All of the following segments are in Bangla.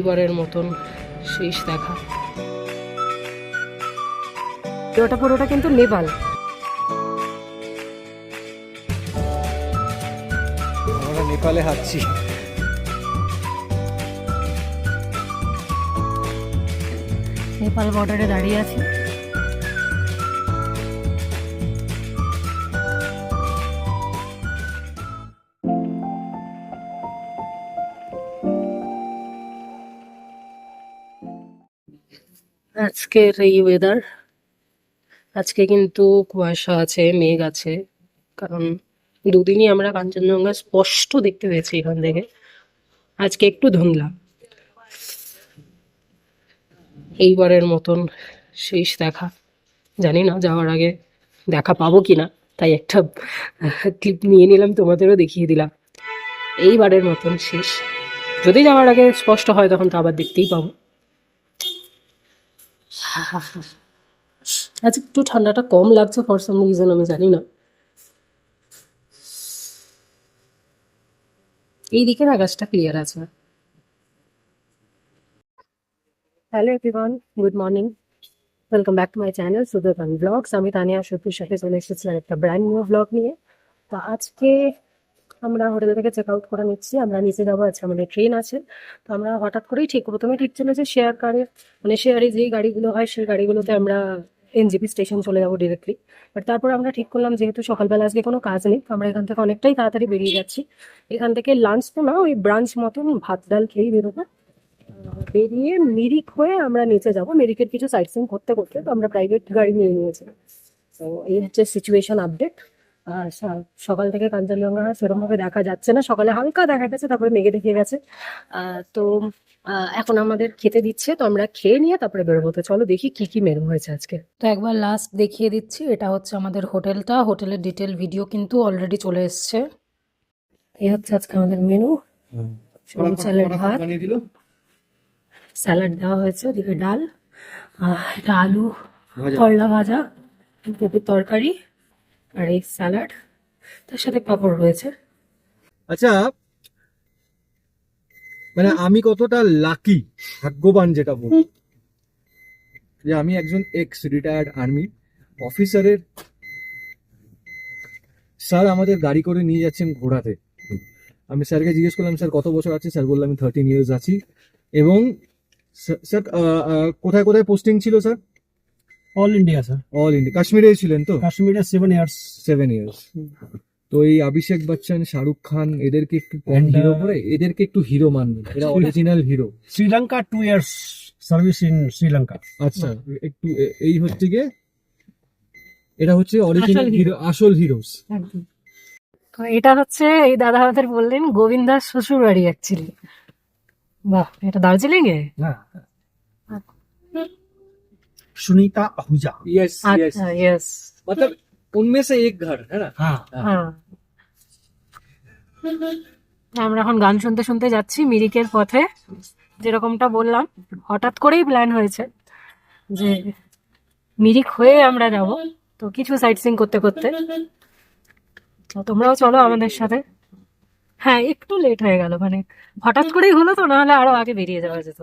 এবারের মতন শেষ দেখা। ওটা পুরোটা কিন্তু নেপাল। আমরা নেপালে হাঁটছি। নেপাল বর্ডারে দাঁড়িয়ে আছি। আজকের এই ওয়েদার, আজকে কিন্তু কুয়াশা আছে, মেঘ আছে, কারণ দুদিনই আমরা কাঞ্চনজঙ্ঘা স্পষ্ট দেখতে পেয়েছি এখান থেকে। আজকে একটু ধুন্দলা। এইবারের মতন শেষ দেখা। জানি না যাওয়ার আগে দেখা পাবো কিনা, তাই একটা ক্লিপ নিয়ে নিলাম, তোমাদেরও দেখিয়ে দিলাম। এইবারের মতন শেষ। যদি যাওয়ার আগে স্পষ্ট হয় তখন তো আবার দেখতেই পাবো। আজ একটু ঠান্ডাটা কম লাগছে ফর সাম রিজন, আমি জানি না। এই দিকের আকাশটা ক্লিয়ার আছে। Hello everyone, good morning, welcome back to my channel Sudarshan blogs. আমি তানিয়া সত্যির সাথে চলে এসেছি একটা ব্র্যান্ড নিউ ব্লগ নিয়ে। তো আজকে আমরা হোটেল থেকে চেক আউট করে নিচ্ছি, আমরা নিচে যাবো। আজকে আমাদের ট্রেন আছে। তো আমরা হঠাৎ করেই প্রথমে ঠিক ছিল যে শেয়ার কারে, মানে শেয়ারে যেই গাড়িগুলো হয় সেই গাড়িগুলোতে আমরা এনজেপি স্টেশন চলে যাবো ডিরেক্টলি। বাট তারপর আমরা ঠিক করলাম যেহেতু সকালবেলা আজকে কোনো কাজ নেই, তো আমরা এখান থেকে অনেকটাই তাড়াতাড়ি বেরিয়ে যাচ্ছি। এখান থেকে লাঞ্চ তো না, ওই ব্রাঞ্চ মতন ভাত ডাল খেয়েই বেরোবো। বেরিয়ে মিরিক হয়ে আমরা নিচে যাব। মিরিকের কিছু সাইট সিইং করতে করতে তো আমরা প্রাইভেট গাড়ি নিয়ে নিয়েছি। তো এই হচ্ছে সিচুয়েশন আপডেট। আর সকাল থেকে কাঞ্চনজঙ্ঘা সেরকমভাবে দেখা যাচ্ছে না। সকালে হালকা দেখা গেছে, তারপরে মেঘে দেখিয়ে গেছে। তো এখন আমাদের খেতে দিচ্ছে, তো আমরা খেয়ে নিয়ে তারপরে বেরোবো। তো চলো দেখি কি কি মেনু হয়েছে আজকে। তো একবার লাস্ট দেখিয়ে দিচ্ছি, এটা হচ্ছে আমাদের হোটেলটা। হোটেলের ডিটেল ভিডিও কিন্তু অলরেডি চলে এসছে। এই হচ্ছে আজকে আমাদের মেনু। স্যালাড, ভাত, স্যালাড দেওয়া হয়েছে, ওদিকে ডাল, এটা আলু করলা ভাজা, কপির তরকারি, আর এই স্যালাড, তার সাথে পাঁপড় রয়েছে। আচ্ছা, মানে আমি কতটা লাকি, ভাগ্যবান যেটা বলবো, যে আমি একজন এক্স রিটায়ার্ড আর্মি অফিসারের স্যার আমাদের গাড়ি করে নিয়ে যাচ্ছেন ঘোরাতে। আমি স্যারকে জিজ্ঞেস করলাম, স্যার কত বছর আছে? স্যার বললাম আমি 13 ইয়ার্স আছি। এবং স্যার কোথায় কোথায় পোস্টিং ছিল sir? All India sir. All India. কাশ্মীরে ছিলেন তো? কাশ্মীরে 7 ইয়ার্স। 7 ইয়ার্স। তো এই অভিষেক বচ্চন, শাহরুখ খান এদেরকে একটু কম হিরো করে, এদেরকে একটু হিরো মানবে, এরা original hero. Sri Lanka 2 years service in Sri Lanka. আচ্ছা, একটু এই হচ্ছে গিয়ে, এটা হচ্ছে অরিজিনাল হিরো, আসল হিরোস। এটা হচ্ছে এই দাদা আমাদের বললেন গোবিন্দার শ্বশুর বাড়ি অ্যাকচুয়ালি। বাহ, এটা দার্জিলিং এ? হ্যাঁ, सुनीता आहूजा। यस यस, আচ্ছা, ইয়েস। मतलब उनमें से एक घर है ना। हाँ, হ্যাঁ, আমরা এখন গান শুনতে শুনতে যাচ্ছি মিরিকের পথে। যেরকমটা বললাম, হঠাৎ করেই প্ল্যান হয়েছে যে মিরিক হয়ে আমরা যাব, তো কিছু সাইট সিইং করতে করতে। তো তোমরাও চলো আমাদের সাথে। হ্যাঁ, একটু লেট হয়ে গেল, মানে হঠাৎ করেই হলো, তো নাহলে আরো আগে বেরিয়ে যাওয়া যেত।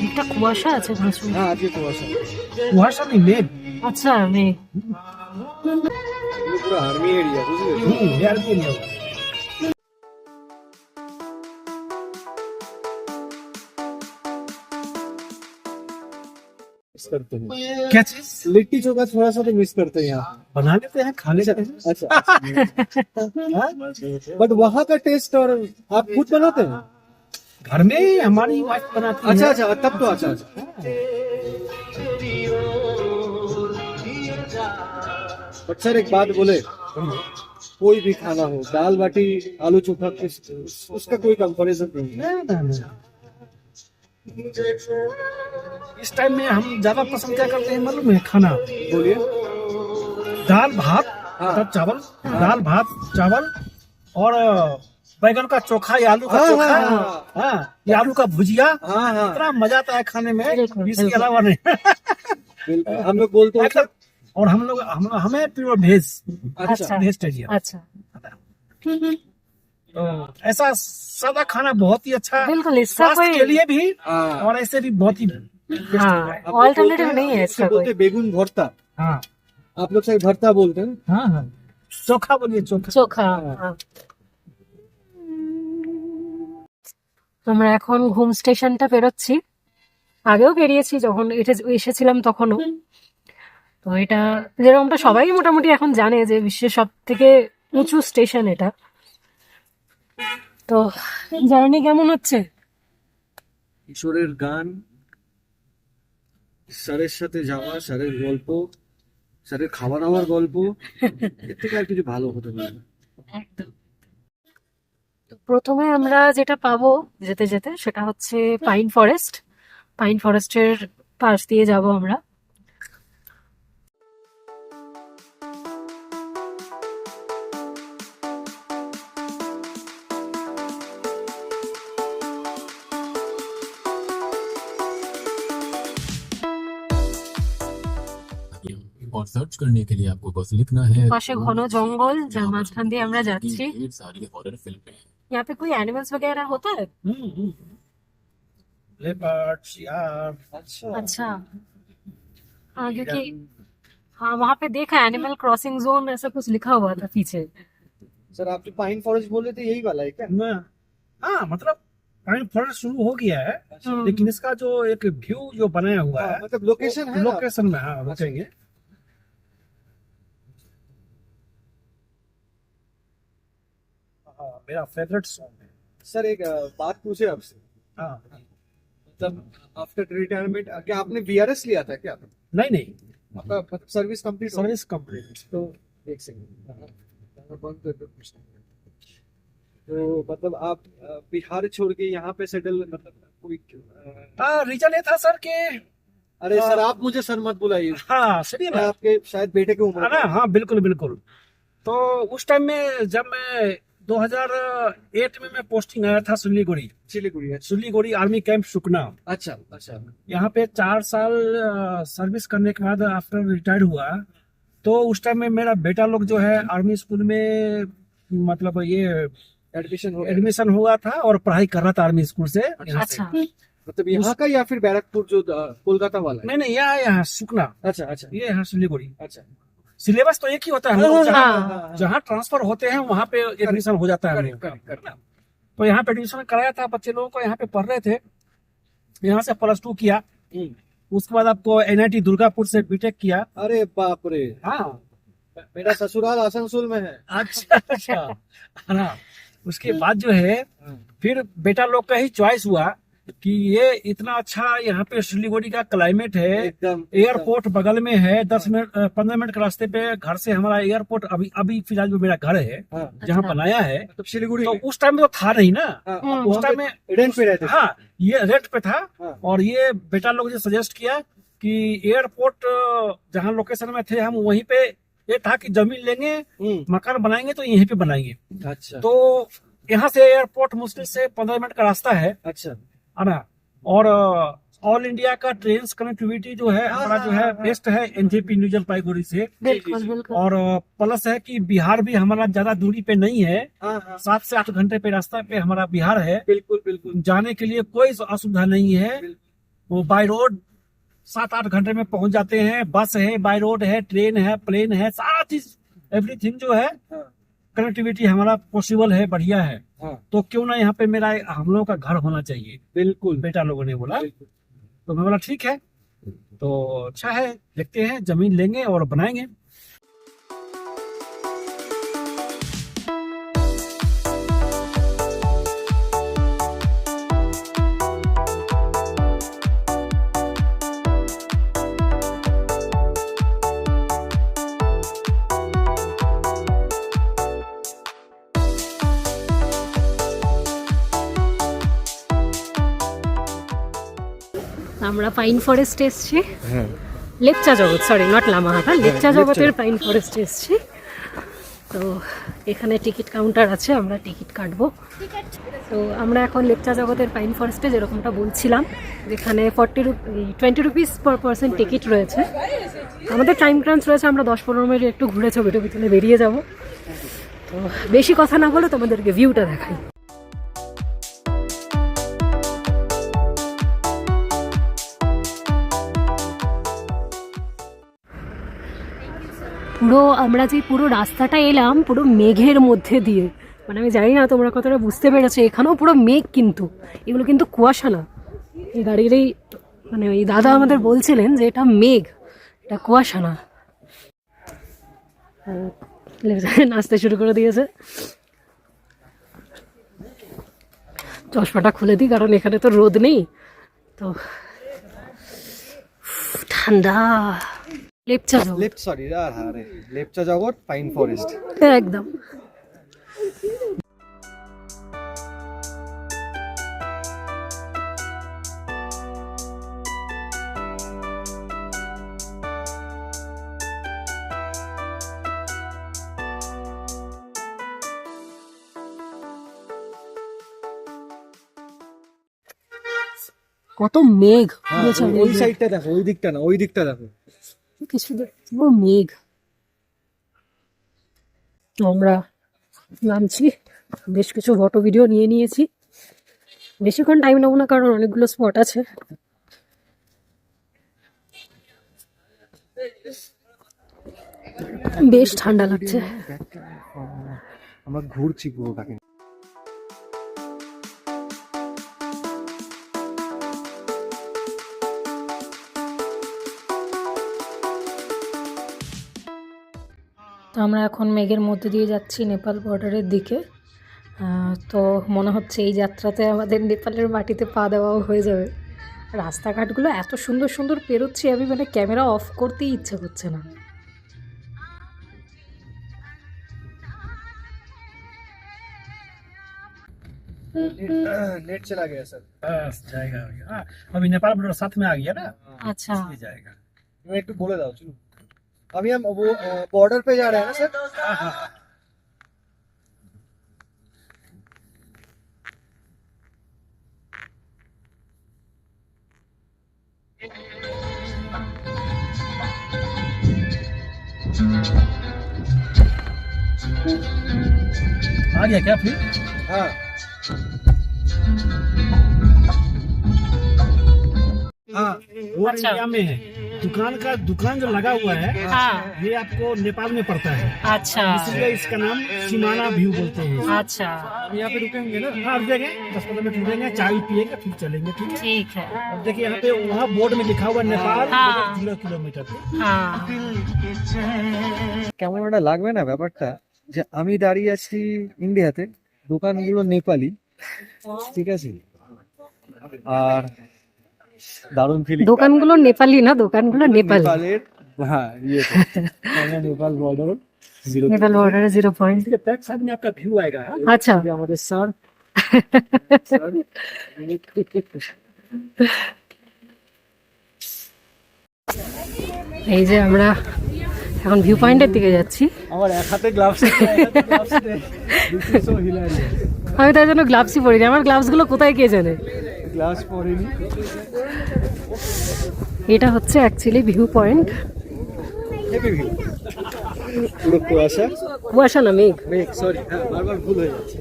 একটা কুয়াশা আছে প্রচুর। हाँ आज ये कुआशा, वहाँ सब नहीं मेघ। আচ্ছা, আমি ये पूरा आर्मी एरिया बुझले। यार के लिए मिस करते हैं क्या चीज लिट्टी चोखा, थोड़ा सा तो मिस करते हैं यहाँ। बना लेते हैं, खा लेते हैं। अच्छा, बट वहाँ का टेस्ट, और आप खुद बनाते हैं? घर में ही हमारी वाइफ बनाती है। अच्छा अच्छा, तब तो अच्छा अच्छा। बट सर एक बात बोले, कोई भी खाना हो, दाल बाटी आलू चोखा, उसका कोई कंपैरिजन नहीं है। ना, ना, ना। इस टाइम में हम ज्यादा पसंद क्या करते हैं मालूम है? खाना, बोलिए। दाल भात, हाँ। तब चावल, दाल भात चावल, और बैगन का चोखा या आलू का हाँ, चोखा, हाँ, हाँ। हाँ, या आलू का भुजिया, हाँ हाँ इतना मजा आता है खाने में, बिल्कुल, इसके बिल्कुल। अलावा नहीं। बिल्कुल हम लोग बोलते हैं एकदम। और हमें प्योर भेज, अच्छा वेजिटेरियन। अच्छा, तो ऐसा सादा खाना बहुत ही अच्छा, बिल्कुल, इसका स्वास्थ्य कोई के लिए भी हाँ। और ऐसे भी बहुत ही best हाँ होता है। आप लोग ऑल्टरनेटिव बोलते हैं, नहीं है इसे इसका बोलते कोई। हैं बेगुन भरता, हाँ आप लोग शायद भरता बोलते हैं। हाँ हाँ, चोखा बोलिए, चोखा। চোখা আমরা এখন ঘুম স্টেশনটা পেরোচ্ছি, আগেও বেরিয়েছি যখন এসেছিলাম তখনও। তো এটা যেরকমটা সবাই মোটামুটি এখন জানে যে বিশ্বের সব থেকে উঁচু স্টেশন এটা। তো জার্নি কেমন হচ্ছে? কিশোরের গান, স্যারের সাথে যাওয়া, স্যারের গল্প, স্যারের খাওয়া দাওয়ার গল্প, এর থেকে আর কিছু ভালো হতে পারে না। একদম। তো প্রথমে আমরা যেটা পাবো যেতে যেতে সেটা হচ্ছে পাইন ফরেস্ট। পাইন ফরেস্টের পাশ দিয়ে যাব আমরা। और सर्च करने के लिए आपको बस लिखना है পাশে ঘন জঙ্গল যার মাঝখান দিয়ে আমরা যাচ্ছি। ढेर सारी हॉरर फिल्में हैं। यहाँ पे कोई एनिमल्स वगैरह होता है? लेपर्ड्स यार, अच्छा हाँ, क्योंकि हाँ वहाँ पे देखा एनिमल क्रॉसिंग जोन ऐसा कुछ लिखा हुआ था पीछे। सर आप जो पाइन फॉरेस्ट बोल रहे थे यही वाला है क्या? हाँ मतलब पाइन फॉरेस्ट शुरू हो गया है, लेकिन इसका जो एक व्यू जो बनाया हुआ है, मतलब लोकेशन है ना? लोकेशन में, हाँ रुकेंगे। हाँ, मेरा फेवरेट सॉन्ग है। सर एक बात पूछे आपसे, हाँ, मतलब आफ्टर रिटायरमेंट क्या आपने वीआरएस लिया था क्या? नहीं नहीं, आपका मतलब सर्विस कंप्लीट हो गई? Service complete. तो एक सेकंड बंद कर दो। तो मतलब आप बिहार छोड़ के यहाँ पे सेटल, मतलब कोई हाँ, रीजन ये था सर के, अरे सर आप मुझे सर मत बुलाइए, हाँ सुनिए मैं ना, आपके शायद बेटे की उम्र है ना, हाँ बिल्कुल बिल्कुल। तो उस टाइम में जब मैं 2008 में मैं पोस्टिंग आया था सिलीगुड़ी, सिलीगुड़ी है। सिलीगुड़ी आर्मी कैंप सुकना। अच्छा अच्छा यहाँ पे 4 साल सर्विस करने के बाद आफ्टर रिटायर हुआ, तो उस टाइम में मेरा बेटा लोग जो है आर्मी स्कूल में मतलब ये एडमिशन हुआ था और पढ़ाई कर रहा था आर्मी स्कूल से यहाँ से। अच्छा मतलब यहाँ का या फिर बैरकपुर जो कोलकाता वाला है? नहीं नहीं, यहाँ सुकना, अच्छा अच्छा ये यहाँ सिलीगुड़ी। अच्छा सिलेबस तो एक ही होता है, हम हाँ, लोग हाँ, जहाँ ट्रांसफर होते हैं वहाँ पे एडमिशन हो जाता है हम लोग का। तो यहाँ पे एडमिशन कराया था बच्चे लोगों को, यहाँ पे पढ़ रहे थे, यहाँ से +2 किया, उसके बाद आपको NIT दुर्गापुर से बीटेक किया। अरे बाप रे, हाँ मेरा ससुराल आसनसोल में है। अच्छा अच्छा, हाँ उसके बाद जो है फिर बेटा लोग का ही चॉइस हुआ कि ये इतना अच्छा यहाँ पे सिलीगुड़ी का क्लाइमेट है, एकदम एयरपोर्ट बगल में है, 15 मिनट के रास्ते पे घर से हमारा एयरपोर्ट, अभी अभी फिलहाल जो मेरा घर है हाँ, जहाँ बनाया है, मतलब सिलीगुड़ी तो में। उस टाइम में तो था नहीं ना, हाँ, उस टाइम में रेंट पे रहते थे। हाँ ये रेट पे था। हाँ। और ये बेटा लोग ने सजेस्ट किया कि एयरपोर्ट जहाँ लोकेशन में थे हम वहीं पे, ये था कि जमीन लेंगे, मकान बनाएंगे तो यहीं पे बनाएंगे। अच्छा तो यहाँ से एयरपोर्ट मुश्किल से 15 मिनट का रास्ता है अच्छा ना, और ऑल इंडिया का ट्रेन कनेक्टिविटी जो है हमारा जो है बेस्ट है NJP न्यू जलपाईगुड़ी से। बिल्कुल बिल्कुल। और प्लस है कि बिहार भी हमारा ज्यादा दूरी पे नहीं है, हाँ हाँ 7 से 8 घंटे पे रास्ता पे हमारा बिहार है, बिल्कुल बिल्कुल जाने के लिए कोई असुविधा नहीं है। वो बाय रोड 7-8 घंटे में पहुंच जाते हैं, बस है, बाय रोड है, ट्रेन है, प्लेन है, सारा चीज एवरीथिंग जो है हाँ, कनेक्टिविटी हमारा पॉसिबल है, बढ़िया है। हाँ तो क्यों ना यहाँ पे मेरा हम लोगों का घर होना चाहिए, बिल्कुल बेटा लोगों ने बोला। बिल्कुल। तो मैं बोला ठीक है, तो अच्छा है, देखते हैं, जमीन लेंगे और बनाएंगे। আমরা পাইন ফরেস্ট এসেছি, হ্যাঁ লেপচা জগৎ, সরি নট লামাহাটা, লেপচা জগতের পাইন ফরেস্ট এসেছি। তো এখানে টিকিট কাউন্টার আছে, আমরা টিকিট কাটবো। তো আমরা এখন লেপচা জগতের পাইন ফরেস্টে, যেরকমটা বলছিলাম, যেখানে 20 রুপিস পার পার্সন টিকিট রয়েছে। আমাদের টাইম ক্রাঞ্চ রয়েছে, আমরা 10-15 মিনিট একটু ঘুরে ছবি টবি তুলে বেরিয়ে যাব। তো বেশি কথা না বলে তোমাদেরকে ভিউটা দেখাই। আমরা যে পুরো রাস্তাটা এলাম পুরো মেঘের মধ্যে দিয়ে, মানে আমি জানি না তোমরা কতটা বুঝতে পেরেছো, এখানেও পুরো মেঘ, কিন্তু এগুলো কিন্তু কুয়াশা না। এই গাড়ির এই মানে ওই দাদা আমাদের বলছিলেন যে এটা মেঘ, এটা কুয়াশা না। নাচতে শুরু করে দিয়েছে। চশমাটা খুলে দিই, কারণ এখানে তো রোদ নেই, তো ঠান্ডা। লেপচা জগৎ পাইন ফরেস্ট একদম। কত মেঘ, ওই সাইডটা দেখো, ওই দিকটা না, ওই দিকটা দেখো, কিছু পুরো মেঘ। তো আমরা নামছি, বেশ কিছু ফটো ভিডিও নিয়ে নিয়েছি, বেশিক্ষণ টাইম নেবো না কারণ অনেকগুলো স্পট আছে। বেশ ঠান্ডা লাগছে। আমরা ঘুরছি পুরোটাকে। তো আমরা এখন মেঘের মধ্যে দিয়ে যাচ্ছি নেপাল বর্ডারের দিকে। তো মনে হচ্ছে এই যাত্রাতে আমাদের নেপালের মাটিতে পা দেওয়াও হয়ে যাবে। রাস্তাঘাটগুলো এত সুন্দর সুন্দর পেরোচ্ছি আমি, মানে ক্যামেরা অফ করতেই ইচ্ছে করছে না। नेट चला गया सर। बस जाएगा भैया। हाँ, अभी नेपाल बॉर्डर साथ में आ गया ना, अच्छा, ये जाएगा। मैं एक बोले दाओ चलो। अभी हम वो बॉर्डर पे जा रहे हैं ना सर। हाँ हाँ आ गया क्या फिर? हाँ हाँ, वो अच्छा। इंडिया में है। दुकान जो लगा हुआ है, हाँ, ये आपको नेपाल में पड़ता है, अच्छा इसलिए इसका नाम सीमाना व्यू बोलते हैं। अच्छा, अब यहाँ पे रुकेंगे ना, हाँ रुकेंगे, 10-15 मिनट रुकेंगे, चाय पिएंगे, फिर चलेंगे। ठीक है, ठीक है। अब देखिए यहाँ पे वहाँ बोर्ड में लिखा हुआ नेपाल हाँ। 0 किलोमीटर पे। हाँ, কেমন একটা লাগবে না ব্যাপারটা, যে আমি দাঁড়িয়ে আছি ইন্ডিয়াতে, দোকানগুলো নেপালি, ঠিক আছে, আর দারুণ ফিলিং। দোকানগুলো নেপালি না, দোকানগুলো নেপাল। নেপালের, হ্যাঁ ইয়েতে নেপাল বর্ডার, নেপাল বর্ডারে 0 পয়েন্ট। इसके बैक साइड में आपका व्यू आएगा। আচ্ছা, আমাদের স্যার এই যে আমরা এখন ভিউ পয়েন্টের দিকে যাচ্ছি। আমার এক হাতে গ্লাভস, আমি তার জন্য গ্লাভসই পরিনি, আমার গ্লাভসগুলো কোথায় কে জানে। গ্লাভস পরিনি। এটা হচ্ছে অ্যাকচুয়ালি ভিউ পয়েন্ট। পুরো কুয়াশা, কুয়াশা না মেঘ। মেঘ, সরি, হ্যাঁ বারবার ভুল হয়ে যাচ্ছে।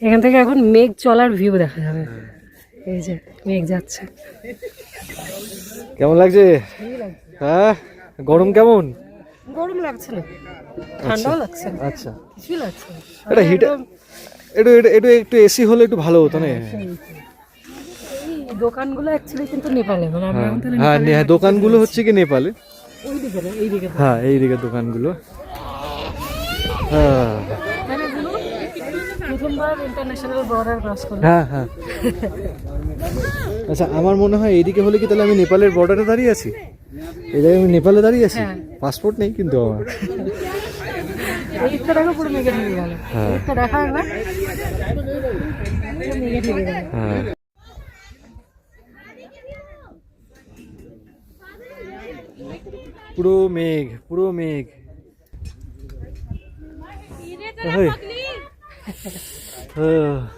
এখান থেকে এখন মেঘ চলার ভিউ দেখা যাবে। এই যে মেঘ যাচ্ছে। কেমন লাগছে? হ্যাঁ, গরম কেমন? গরম লাগছে না, ঠান্ডাও লাগছে না, আচ্ছা, কিছুই লাগছে না। এটা হিট, একটু এসি হলে একটু ভালো হতো না। এই দোকানগুলো অ্যাকচুয়ালি কিন্তু নেপালে, মানে আমরা এখন তাহলে হ্যাঁ নেপালে হ্যাঁ, দোকানগুলো হচ্ছে কি নেপালে, ওইদিকে না, এইদিকে তো। হ্যাঁ এইদিকে দোকানগুলো। হ্যাঁ মানে এগুলো প্রথমবার ইন্টারন্যাশনাল বর্ডার ক্রস করলো। হ্যাঁ হ্যাঁ। আচ্ছা, আমার মনে হয় এইদিকে হলে কি তাহলে আমি নেপালের বর্ডারে দাঁড়িয়ে আছি, এই জায়গায় আমি নেপালে দাঁড়িয়ে আছি। হ্যাঁ। পাসপোর্ট নেই কিন্তু আমার। এইটা দেখো পুরো মেঘে ঢেকে গেল। হ্যাঁ। এইটা দেখা একবার, পুরো মেঘে ঢেকে গেল। হ্যাঁ পুরো মেঘ, পুরো মেঘ। এই,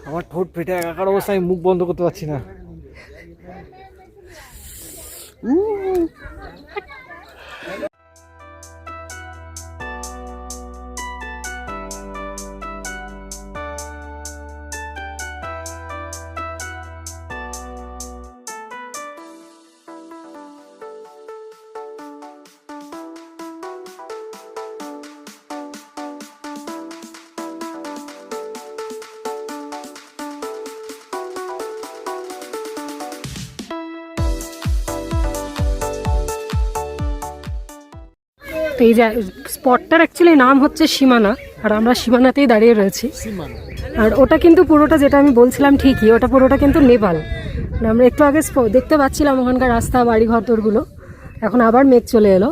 আমার ঠোঁট ফেটে একাকার অবস্থায়, মুখ বন্ধ করতে পারছি না। তো এই যে স্পটটার অ্যাকচুয়ালি নাম হচ্ছে সীমানা, আর আমরা সীমানাতেই দাঁড়িয়ে রয়েছি। আর ওটা কিন্তু পুরোটা, যেটা আমি বলছিলাম ঠিকই, ওটা পুরোটা কিন্তু নেপাল। আর আমরা একটু আগে দেখতে পাচ্ছিলাম ওখানকার রাস্তা, বাড়ি ঘর তোরগুলো। এখন আবার মেঘ চলে এলো,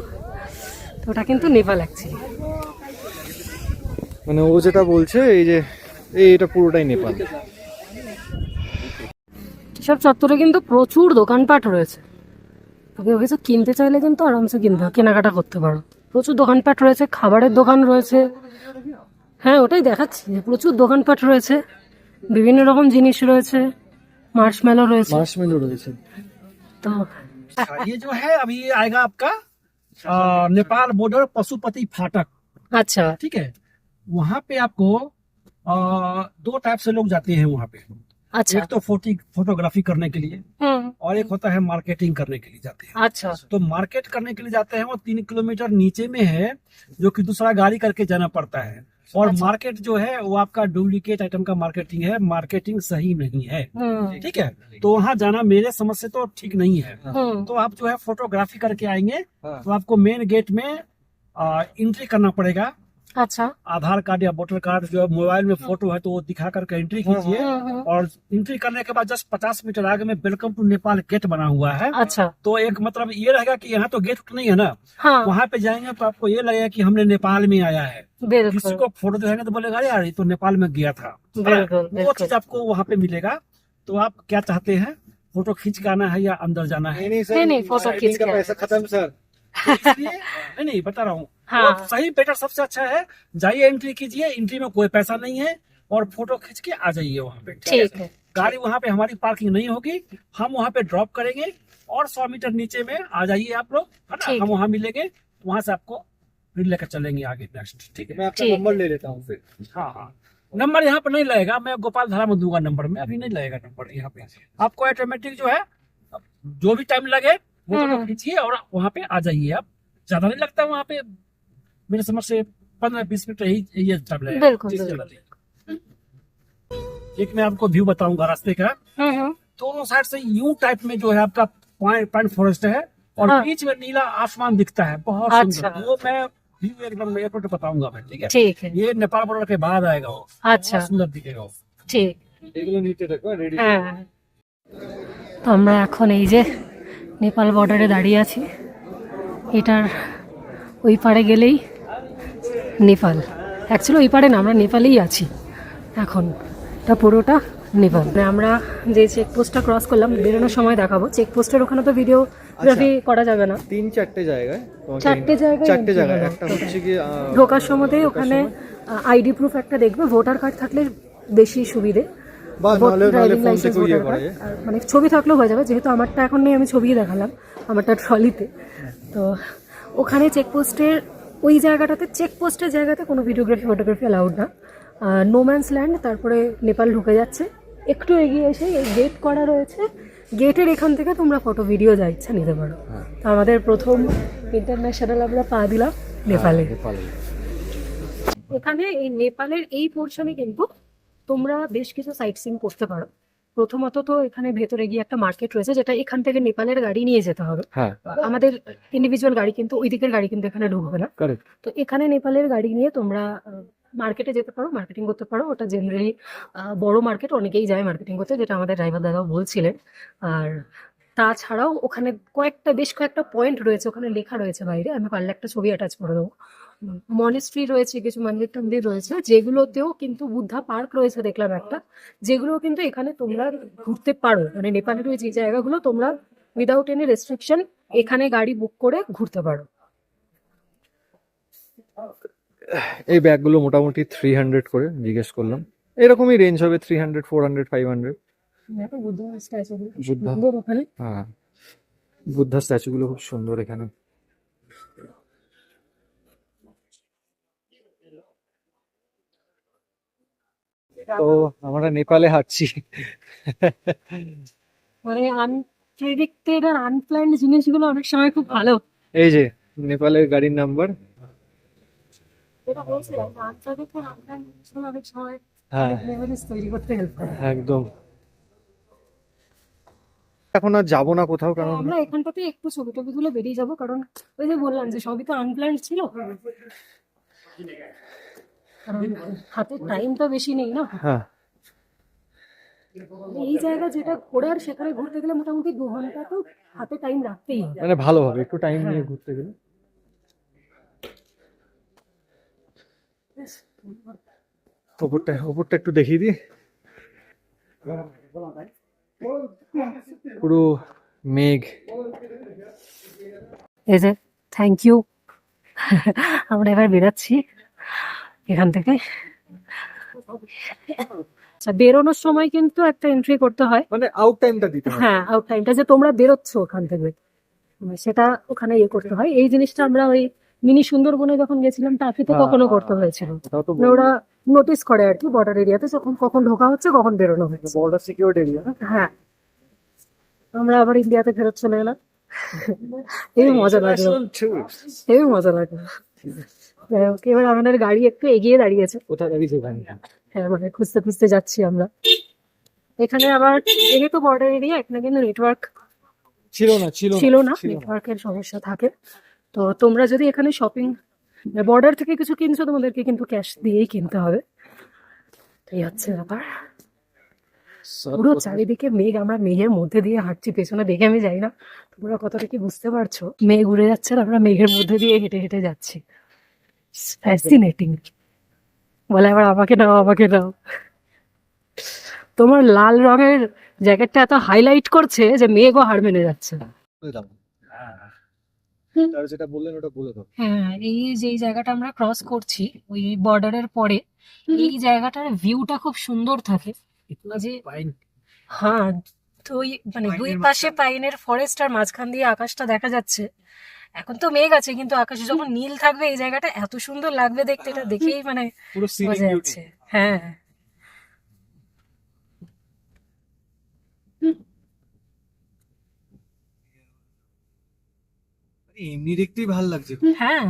তো ওটা কিন্তু নেপাল অ্যাকচুয়ালি। মানে ও যেটা বলছে এই যে এটা পুরোটাই নেপাল। সব চত্বরে কিন্তু প্রচুর দোকানপাট রয়েছে, তুমি কিছু কিনতে চাইলে কিন্তু আরামসে কেনাকাটা করতে পারো। প্রচুর দোকানপাট রয়েছে, খাবারের দোকান রয়েছে। হ্যাঁ, ওটাই দেখাচ্ছি যে প্রচুর দোকানপাট রয়েছে, বিভিন্ন রকম জিনিস রয়েছে, মার্শমেলো রয়েছে। तो ये जो है अभी आएगा आपका नेपाल बॉर्डर पशुपति फाटक। अच्छा ठीक है, वहाँ पे आपको 2 टाइप से लोग जाते हैं वहाँ पे। अच्छा। एक तो फोटोग्राफी करने के लिए, और एक होता है मार्केटिंग करने के लिए जाते हैं। अच्छा। तो मार्केट करने के लिए जाते हैं वो 3 किलोमीटर नीचे में है, जो कि दूसरा गाड़ी करके जाना पड़ता है। और अच्छा। मार्केट जो है वो आपका डुप्लीकेट आइटम का मार्केटिंग है, मार्केटिंग सही नहीं है। ठीक है, तो वहाँ जाना मेरे समझ से तो ठीक नहीं है। तो आप जो है फोटोग्राफी करके आएंगे तो आपको मेन गेट में एंट्री करना पड़ेगा। अच्छा। आधार कार्ड या वोटर कार्ड, जो मोबाइल में फोटो है तो वो दिखा करके एंट्री कीजिए। और एंट्री करने के बाद जस्ट 50 मीटर आगे में वेलकम टू नेपाल गेट बना हुआ है। अच्छा। तो एक मतलब ये रहेगा कि यहाँ तो गेट नहीं है ना, हाँ, वहाँ पे जाएंगे तो आपको ये लगेगा कि हमने नेपाल में आया है। किसी बिल्कुल को फोटो दिखाएंगे तो बोलेगा यार ये तो नेपाल में गया था। बिल्कुल वो बिल्कुल। चीज आपको वहाँ पे मिलेगा। तो आप क्या चाहते हैं, फोटो खींच के आना है या अंदर जाना है? नहीं, फोटो खींच के पैसा खत्म सर। इसलिए नहीं बता रहा हूँ। हाँ। वो सही बेटर सबसे अच्छा है, जाइए एंट्री कीजिए, एंट्री में कोई पैसा नहीं है, और फोटो खींच के आ जाइए वहाँ पे। ठीक है। गाड़ी वहाँ पे हमारी पार्किंग नहीं होगी, हम वहाँ पे ड्रॉप करेंगे और 100 मीटर नीचे में आ जाइए आप लोग, है ना। ठीक हम है। वहाँ मिलेंगे, वहाँ से आपको फिर लेकर चलेंगे आगे नेक्स्ट। ठीक है, मैं आपका ठीक नंबर ले लेता हूँ फिर। हाँ हाँ, नंबर यहाँ पे नहीं लगेगा, मैं गोपाल धारा में दूंगा नंबर, में अभी नहीं लगेगा नंबर यहाँ पे। आपको ऑटोमेटिक जो है जो भी टाइम लगे वो फोटो खींचिए और वहाँ पे आ जाइए। आप ज्यादा नहीं लगता वहाँ पे, मेरे समझ से 15-20 मिनट ये टाइम लगेगा। बिल्कुल, जिससे बिल्कुल। लगेगा। एक मैं आपको व्यू बताऊंगा रास्ते का। हम्म। दोनों साइड से यू टाइप में जो है आपका पाइन फॉरेस्ट है, और हाँ। बीच में नीला आसमान दिखता है, बहुत अच्छा। सुंदर। वो मैं व्यू एकदम एयरपोर्ट पे बताऊंगा मैं। ठीक है, ठीक है। ये नेपाल बॉर्डर के बाद आएगा वो। अच्छा। बहुत सुंदर दिखेगा वो। ঠিক। এগুলো নিতে থাকো রেডি। হ্যাঁ, তো আমরা এখন এই যে নেপাল বর্ডারে দাঁড়িয়ে আছি। এটার ওই পারে গেলেই নেপাল। অ্যাকচুয়ালি ওই পারে না, আমরা নেপালেই আছি এখন। এটা পুরোটা নেপাল। আমরা যে চেকপোস্টটা ক্রস করলাম, বেরোনোর সময় দেখাবো। চেকপোস্টের ওখানে তো ভিডিওগ্রাফি করা যাবে না। 3-4টে জায়গায় তোমাকে 4টে জায়গায় 4টে জায়গায় entry একটা হবে। হচ্ছে কি ঢোকার সময়তেই ওখানে আইডি প্রুফ একটা দেখবে, ভোটার কার্ড থাকলে বেশি সুবিধে। বা নাহলে ড্রাইভিং ফোন লাইসেন্স, থেকে ইয়ে ভোটার করা কার্ড, যায়। আর মানে ছবি থাকলেও হয়ে যাবে। যেহেতু আমারটা এখন নেই, আমি ছবি দেখালাম আমারটা ট্রলিতে। তো ওখানে চেকপোস্টের ওই জায়গাটাতে, চেকপোস্টের জায়গাতে কোনো ভিডিওগ্রাফি ফটোগ্রাফি অ্যালাউড না। নোম্যান্স ল্যান্ড, তারপরে নেপাল ঢুকে যাচ্ছে। একটু এগিয়ে এসে গেট করা রয়েছে, গেটের এখান থেকে তোমরা ফটো ভিডিও যা ইচ্ছা নিতে পারো। তো আমাদের প্রথম ইন্টারন্যাশনাল আমরা পা দিলাম নেপালে। এখানে এই নেপালের এই পোর্শনে কিন্তু তোমরা বেশ কিছু সাইট সিইং করতে পারো। প্রথমত তো এখানে ভেতরে গিয়ে একটা মার্কেট রয়েছে, যেটা এখান থেকে নেপালের গাড়ি নিয়ে যেতে হবে। হ্যাঁ, আমাদের ইন্ডিভিজুয়াল গাড়ি কিন্তু ওই দিকের গাড়ি কিন্তু এখানে ঢুকবে না। কারেক্ট। তো এখানে নেপালের গাড়ি নিয়ে তোমরা মার্কেটে যেতে পারো, মার্কেটিং করতে পারো। ওটা জেনারেলি বড় মার্কেট, অনেকেই যায় মার্কেটিং করতে, যেটা আমাদের ড্রাইভার দাদাও বলছিলেন। আর তাছাড়াও ওখানে বেশ কয়েকটা পয়েন্ট রয়েছে, ওখানে লেখা রয়েছে বাইরে, আমি পারলে একটা ছবি অ্যাটাচ করে দেবো। মনেস্ট্রি রয়েছে, কিছু মন্দির টন্দির রয়েছে, যেগুলোতেও কিন্তু বুদ্ধা পার্ক রয়েছে দেখলাম একটা, যেগুলো কিন্তু এখানে তোমরা ঘুরতে পারো। মানে নেপালের ওই যে জায়গাগুলো তোমরা উইদাউট এনি রেস্ট্রিকশন এখানে গাড়ি বুক করে ঘুরতে পারো। এই ব্যাগগুলো মোটামুটি 300 করে জিজ্ঞেস করলাম, এরকমই রেঞ্জ হবে 300, 400, 500। দেখো বুদ্ধ স্ট্যাচু বুদ্ধা। সুন্দর ওখানে। হ্যাঁ, বুদ্ধা স্ট্যাচুগুলো খুব সুন্দর এখানে। তো আমরা নেপালে হাঁটছি। মানে আনপ্রেডিক্টেড আর আনপ্ল্যান্ড জিনিসগুলো অনেক সময় খুব ভালো। এই যে নেপালের গাড়ির নাম্বার। এটা বলছি আনপ্রেডিক্টেড আনপ্ল্যান্ড জিনিসগুলো অনেক সময় হ্যাঁ, মেমোরিজ তৈরি করতে হেল্প করে। একদম। এখন আর যাবো না কোথাও, কারণ আমরা এখানটাতে একটু ছবি টবি তুলে বেরিয়ে যাবো, কারণ ওই যে বললাম যে সবই তো আনপ্ল্যান্ড ছিল, কারণ হাতে টাইম তো বেশি নেই না। হ্যাঁ, এই জায়গা যেটা ঘোরার সেখানে ঘুরতে গেলে মোটামুটি 2 ঘন্টা তো হাতে টাইম রাখতেই হবে। মানে ভালোভাবে একটু টাইম নিয়ে ঘুরতে গেলে। ওপরটা একটু দেখিয়ে দিই। পুরো মেঘ। এই যে থ্যাংক ইউ। আমরা এবার বেরাচ্ছি এখান থেকে। আচ্ছা, বেরোনোর সময় কিন্তু একটা এন্ট্রি করতে হয়। মানে আউট টাইমটা দিতে হয়। হ্যাঁ, আউট টাইমটা যে তোমরা বেরোচ্ছ ওখান থেকে, সেটা ওখানে ইয়ে করতে হয়। এই জিনিসটা আমরা ওই মিনি সুন্দরবনে যখন গেছিলাম টাফিতে কখনো করতে হয়েছিল। তাও তো মানে ওরা নোটিস করে আর কি বর্ডার এরিয়াতে যখন কখন ঢোকা হচ্ছে কখন বেরোনো হচ্ছে। Border security area. হ্যাঁ, আমরা আবার ইন্ডিয়াতে ফেরত চলে এলাম। এই মজা লাগলো, এই মজা লাগলো। যাই হোক, এবার আমাদের গাড়ি একটু এগিয়ে দাঁড়িয়েছে। কোথায় দাঁড়িয়েছে ওখানে? হ্যাঁ, মানে খুঁজতে খুঁজতে যাচ্ছি আমরা। এখানে আবার যেহেতু বর্ডার এরিয়া, এখানে কিন্তু নেটওয়ার্ক ছিল না। নেটওয়ার্কের সমস্যা থাকে। তো তোমরা যদি এখানে শপিং বর্ডার থেকে কিছু কিনছো, তোমাদেরকে কিন্তু ক্যাশ দিয়েই কিনতে হবে। এই হচ্ছে ব্যাপার। পুরো চারিদিকে মেঘ, আমরা মেঘের মধ্যে দিয়ে হাঁটছি। পেছনে দেখে আমি যাই না তোমরা কতটা কি বুঝতে পারছো। মেঘ উড়ে যাচ্ছে আর আমরা মেঘের মধ্যে দিয়ে হেঁটে হেঁটে যাচ্ছি। ফ্যাসিনেটিং। বলে আবার আমাকে নাও, আমাকে নাও। তোমার লাল রঙের জ্যাকেটটা এত হাইলাইট করছে যে মেঘও হার মেনে যাচ্ছে। তার যেটা বললেন ওটা বলে দাও। হ্যাঁ, এই যে জায়গাটা আমরা ক্রস করছি ওই বর্ডারের পরে, এই জায়গাটার ভিউটা খুব সুন্দর থাকে। যে হ্যাঁ, তো ওই মানে দুই পাশে পাইনের ফরেস্ট আর মাঝখান দিয়ে আকাশটা দেখা যাচ্ছে। এখন তো মেঘ আছে, কিন্তু আকাশে যখন নীল থাকবে এই জায়গাটা এত সুন্দর লাগবে দেখতে। এটা দেখেই মানে পুরো বোঝা যাচ্ছে। হ্যাঁ, এমনি দেখতেই ভালো লাগছে। হ্যাঁ,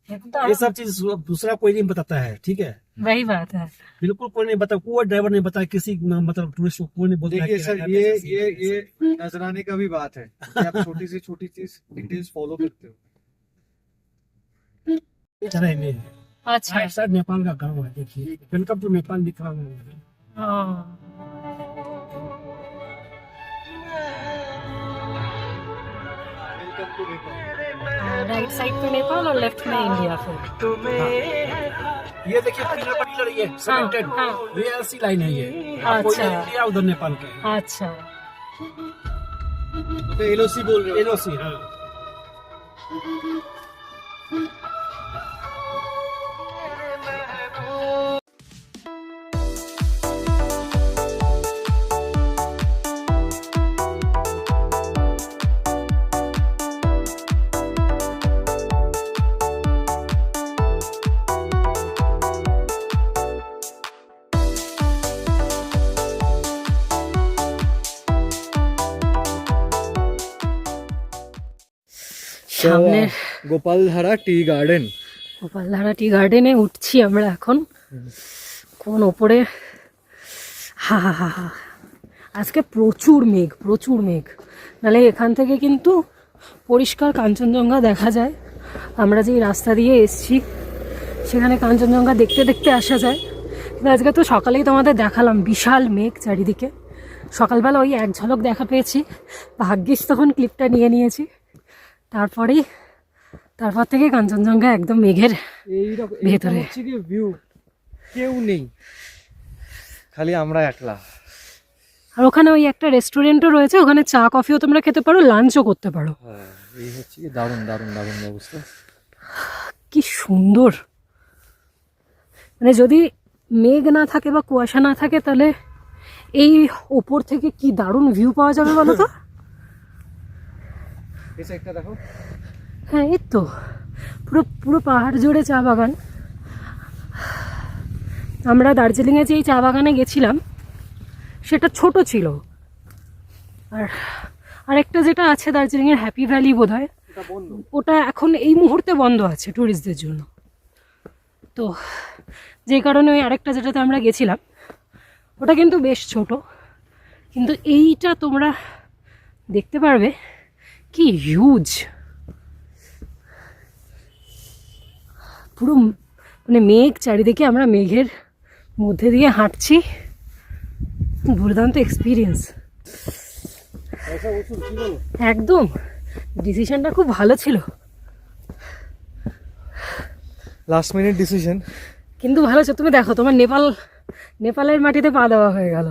এখন তো ये सब चीज दूसरा कोई नहीं बताता है, ठीक है। वही बात है। बिल्कुल कोई नहीं बता, कोई ड्राइवर नहीं बताया, किसी मतलब टूरिस्ट को कोई नहीं बोलता है देखिए कि सर, यहाँ ये पे ऐसा ये सीन है, ये ऐसा सीन नजराने का भी बात है कि आप छोटी से छोटी चीज डिटेल्स फॉलो करते हो। है। तरह नहीं है। अच्छा, ऐसा नेपाल का गाँव है, देखिए वेलकम टू नेपाल लिखा हुआ है। हाँ, राइट साइड पे नेपाल और लेफ्ट में इंडिया। फिर ये देखिए पिलर ये सेलेक्टेड, हाँ। ये ऐसी लाइन है ये। आपको अच्छा। इधर इंडिया उधर नेपाल के अच्छा, तो एलओसी बोल रहे हो? एलओसी। हाँ, সামনে গোপালধারা টি গার্ডেন। গোপালধারা টি গার্ডেনে উঠছি আমরা এখন। কোন ওপরে হা হা হা হা, আজকে প্রচুর মেঘ, প্রচুর মেঘ। নাহলে এখান থেকে কিন্তু পরিষ্কার কাঞ্চনজঙ্ঘা দেখা যায়। আমরা যেই রাস্তা দিয়ে এসছি সেখানে কাঞ্চনজঙ্ঘা দেখতে দেখতে আসা যায়। কিন্তু আজকে তো সকালেই তোমাদের দেখালাম বিশাল মেঘ চারিদিকে। সকালবেলা ওই এক ঝলক দেখা পেয়েছি, ভাগ্যিস তখন ক্লিপটা নিয়ে নিয়েছি। তারপর থেকে কাঞ্চনজঙ্ঘা একদম মেঘের এইরকম ভেতরে। হচ্ছে কি ভিউ, কেউ নেই, খালি আমরা একলা। আর ওখানে ওই একটা রেস্টুরেন্টও রয়েছে, ওখানে চা কফিও তোমরা খেতে পারো, লাঞ্চও করতে পারো। এই হচ্ছে কি দারুণ দারুণ দারুণ অবস্থা। সুন্দর, মানে যদি মেঘ না থাকে বা কুয়াশা না থাকে তাহলে এই ওপর থেকে কি দারুণ ভিউ পাওয়া যাবে বলো তো। এই সাইডটা দেখো। হ্যাঁ, এই তো পুরো পুরো পাহাড় জুড়ে চা বাগান। আমরা দার্জিলিংয়ে যে এই চা বাগানে গেছিলাম সেটা ছোট ছিল, আর আরেকটা যেটা আছে দার্জিলিংয়ের হ্যাপি ভ্যালি বোধহয়, এটা বন্ধ। ওটা এখন এই মুহূর্তে বন্ধ আছে ট্যুরিস্টদের জন্য। তো যে কারণে ওই আরেকটা যেটাতে আমরা গেছিলাম ওটা কিন্তু বেশ ছোট, কিন্তু এইটা তোমরা দেখতে পারবে কি হিউজ, পুরো মানে মেঘ চারিদিকে, আমরা মেঘের মধ্যে দিয়ে হাঁটছি, দুর্দান্ত এক্সপিরিয়েন্স। একদম ডিসিশনটা খুব ভালো ছিল, লাস্ট মিনিট ডিসিশন। কিন্তু ভালো ছিল। তুমি দেখো তোমার নেপালের মাটিতে পা দেওয়া হয়ে গেল